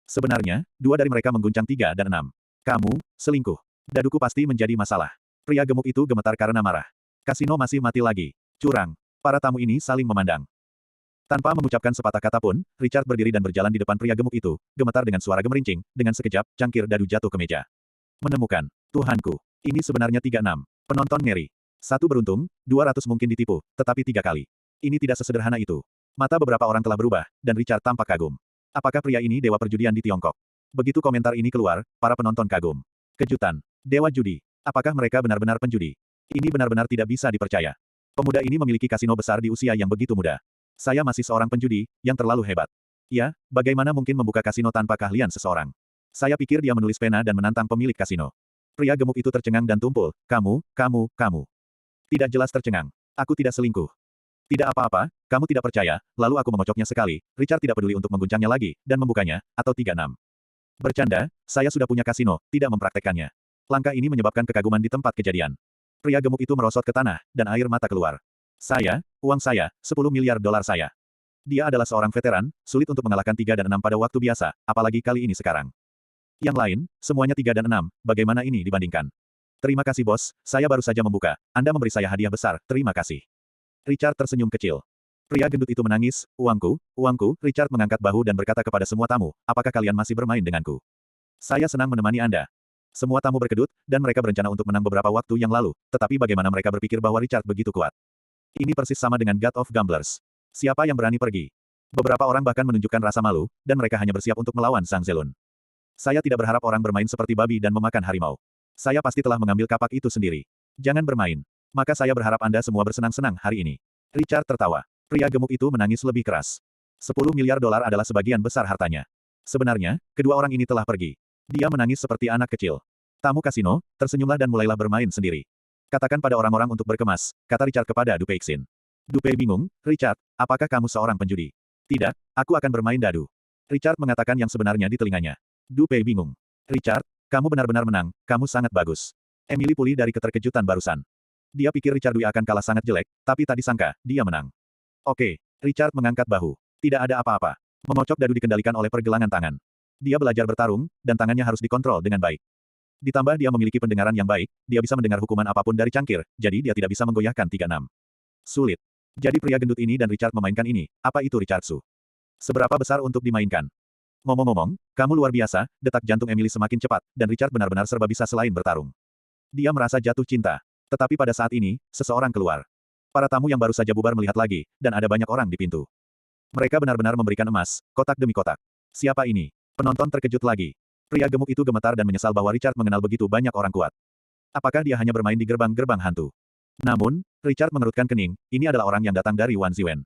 Sebenarnya, dua dari mereka mengguncang 3 dan 6. Kamu, selingkuh. Daduku pasti menjadi masalah. Pria gemuk itu gemetar karena marah. Kasino masih mati lagi. Curang. Para tamu ini saling memandang. Tanpa mengucapkan sepatah kata pun, Richard berdiri dan berjalan di depan pria gemuk itu, gemetar dengan suara gemerincing, dengan sekejap, cangkir dadu jatuh ke meja. Menemukan. Tuhanku. Ini sebenarnya 36. Penonton ngeri. 1 beruntung, 200 mungkin ditipu, tetapi 3 kali. Ini tidak sesederhana itu. Mata beberapa orang telah berubah, dan Richard tampak kagum. Apakah pria ini dewa perjudian di Tiongkok? Begitu komentar ini keluar, para penonton kagum. Kejutan. Dewa judi. Apakah mereka benar-benar penjudi? Ini benar-benar tidak bisa dipercaya. Pemuda ini memiliki kasino besar di usia yang begitu muda. Saya masih seorang penjudi, yang terlalu hebat. Ya, bagaimana mungkin membuka kasino tanpa keahlian seseorang? Saya pikir dia menulis pena dan menantang pemilik kasino. Pria gemuk itu tercengang dan tumpul. Kamu. Tidak jelas tercengang. Aku tidak selingkuh. Tidak apa-apa, kamu tidak percaya, lalu aku mengocoknya sekali. Richard tidak peduli untuk mengguncangnya lagi, dan membukanya, atau 36. Bercanda, saya sudah punya kasino, tidak mempraktekkannya. Langkah ini menyebabkan kekaguman di tempat kejadian. Pria gemuk itu merosot ke tanah, dan air mata keluar. Uang saya, 10 miliar dolar saya. Dia adalah seorang veteran, sulit untuk mengalahkan 3 dan 6 pada waktu biasa, apalagi kali ini sekarang. Yang lain, semuanya 3 dan 6, bagaimana ini dibandingkan? Terima kasih bos, saya baru saja membuka, Anda memberi saya hadiah besar, terima kasih. Richard tersenyum kecil. Pria gendut itu menangis, uangku, Richard mengangkat bahu dan berkata kepada semua tamu, apakah kalian masih bermain denganku? Saya senang menemani Anda. Semua tamu berkedut, dan mereka berencana untuk menang beberapa waktu yang lalu, tetapi bagaimana mereka berpikir bahwa Richard begitu kuat? Ini persis sama dengan God of Gamblers. Siapa yang berani pergi? Beberapa orang bahkan menunjukkan rasa malu, dan mereka hanya bersiap untuk melawan Sang Zelun. Saya tidak berharap orang bermain seperti babi dan memakan harimau. Saya pasti telah mengambil kapak itu sendiri. Jangan bermain. Maka saya berharap Anda semua bersenang-senang hari ini. Richard tertawa. Pria gemuk itu menangis lebih keras. 10 miliar dolar adalah sebagian besar hartanya. Sebenarnya, kedua orang ini telah pergi. Dia menangis seperti anak kecil. Tamu kasino, tersenyumlah dan mulailah bermain sendiri. Katakan pada orang-orang untuk berkemas, kata Richard kepada Dupe Ixin. Dupe bingung, Richard, apakah kamu seorang penjudi? Tidak, aku akan bermain dadu. Richard mengatakan yang sebenarnya di telinganya. Dupe bingung. Richard, kamu benar-benar menang, kamu sangat bagus. Emily pulih dari keterkejutan barusan. Dia pikir Richard Dwi akan kalah sangat jelek, tapi tak disangka, dia menang. Oke, Richard mengangkat bahu. Tidak ada apa-apa. Mengocok dadu dikendalikan oleh pergelangan tangan. Dia belajar bertarung, dan tangannya harus dikontrol dengan baik. Ditambah dia memiliki pendengaran yang baik, dia bisa mendengar hukuman apapun dari cangkir, jadi dia tidak bisa menggoyahkan 36. Sulit. Jadi pria gendut ini dan Richard memainkan ini, apa itu Richard Su? Seberapa besar untuk dimainkan? Ngomong-ngomong, kamu luar biasa, detak jantung Emily semakin cepat, dan Richard benar-benar serba bisa selain bertarung. Dia merasa jatuh cinta. Tetapi pada saat ini, seseorang keluar. Para tamu yang baru saja bubar melihat lagi, dan ada banyak orang di pintu. Mereka benar-benar memberikan emas, kotak demi kotak. Siapa ini? Penonton terkejut lagi. Pria gemuk itu gemetar dan menyesal bahwa Richard mengenal begitu banyak orang kuat. Apakah dia hanya bermain di gerbang-gerbang hantu? Namun, Richard mengerutkan kening, ini adalah orang yang datang dari Wan Ziwen.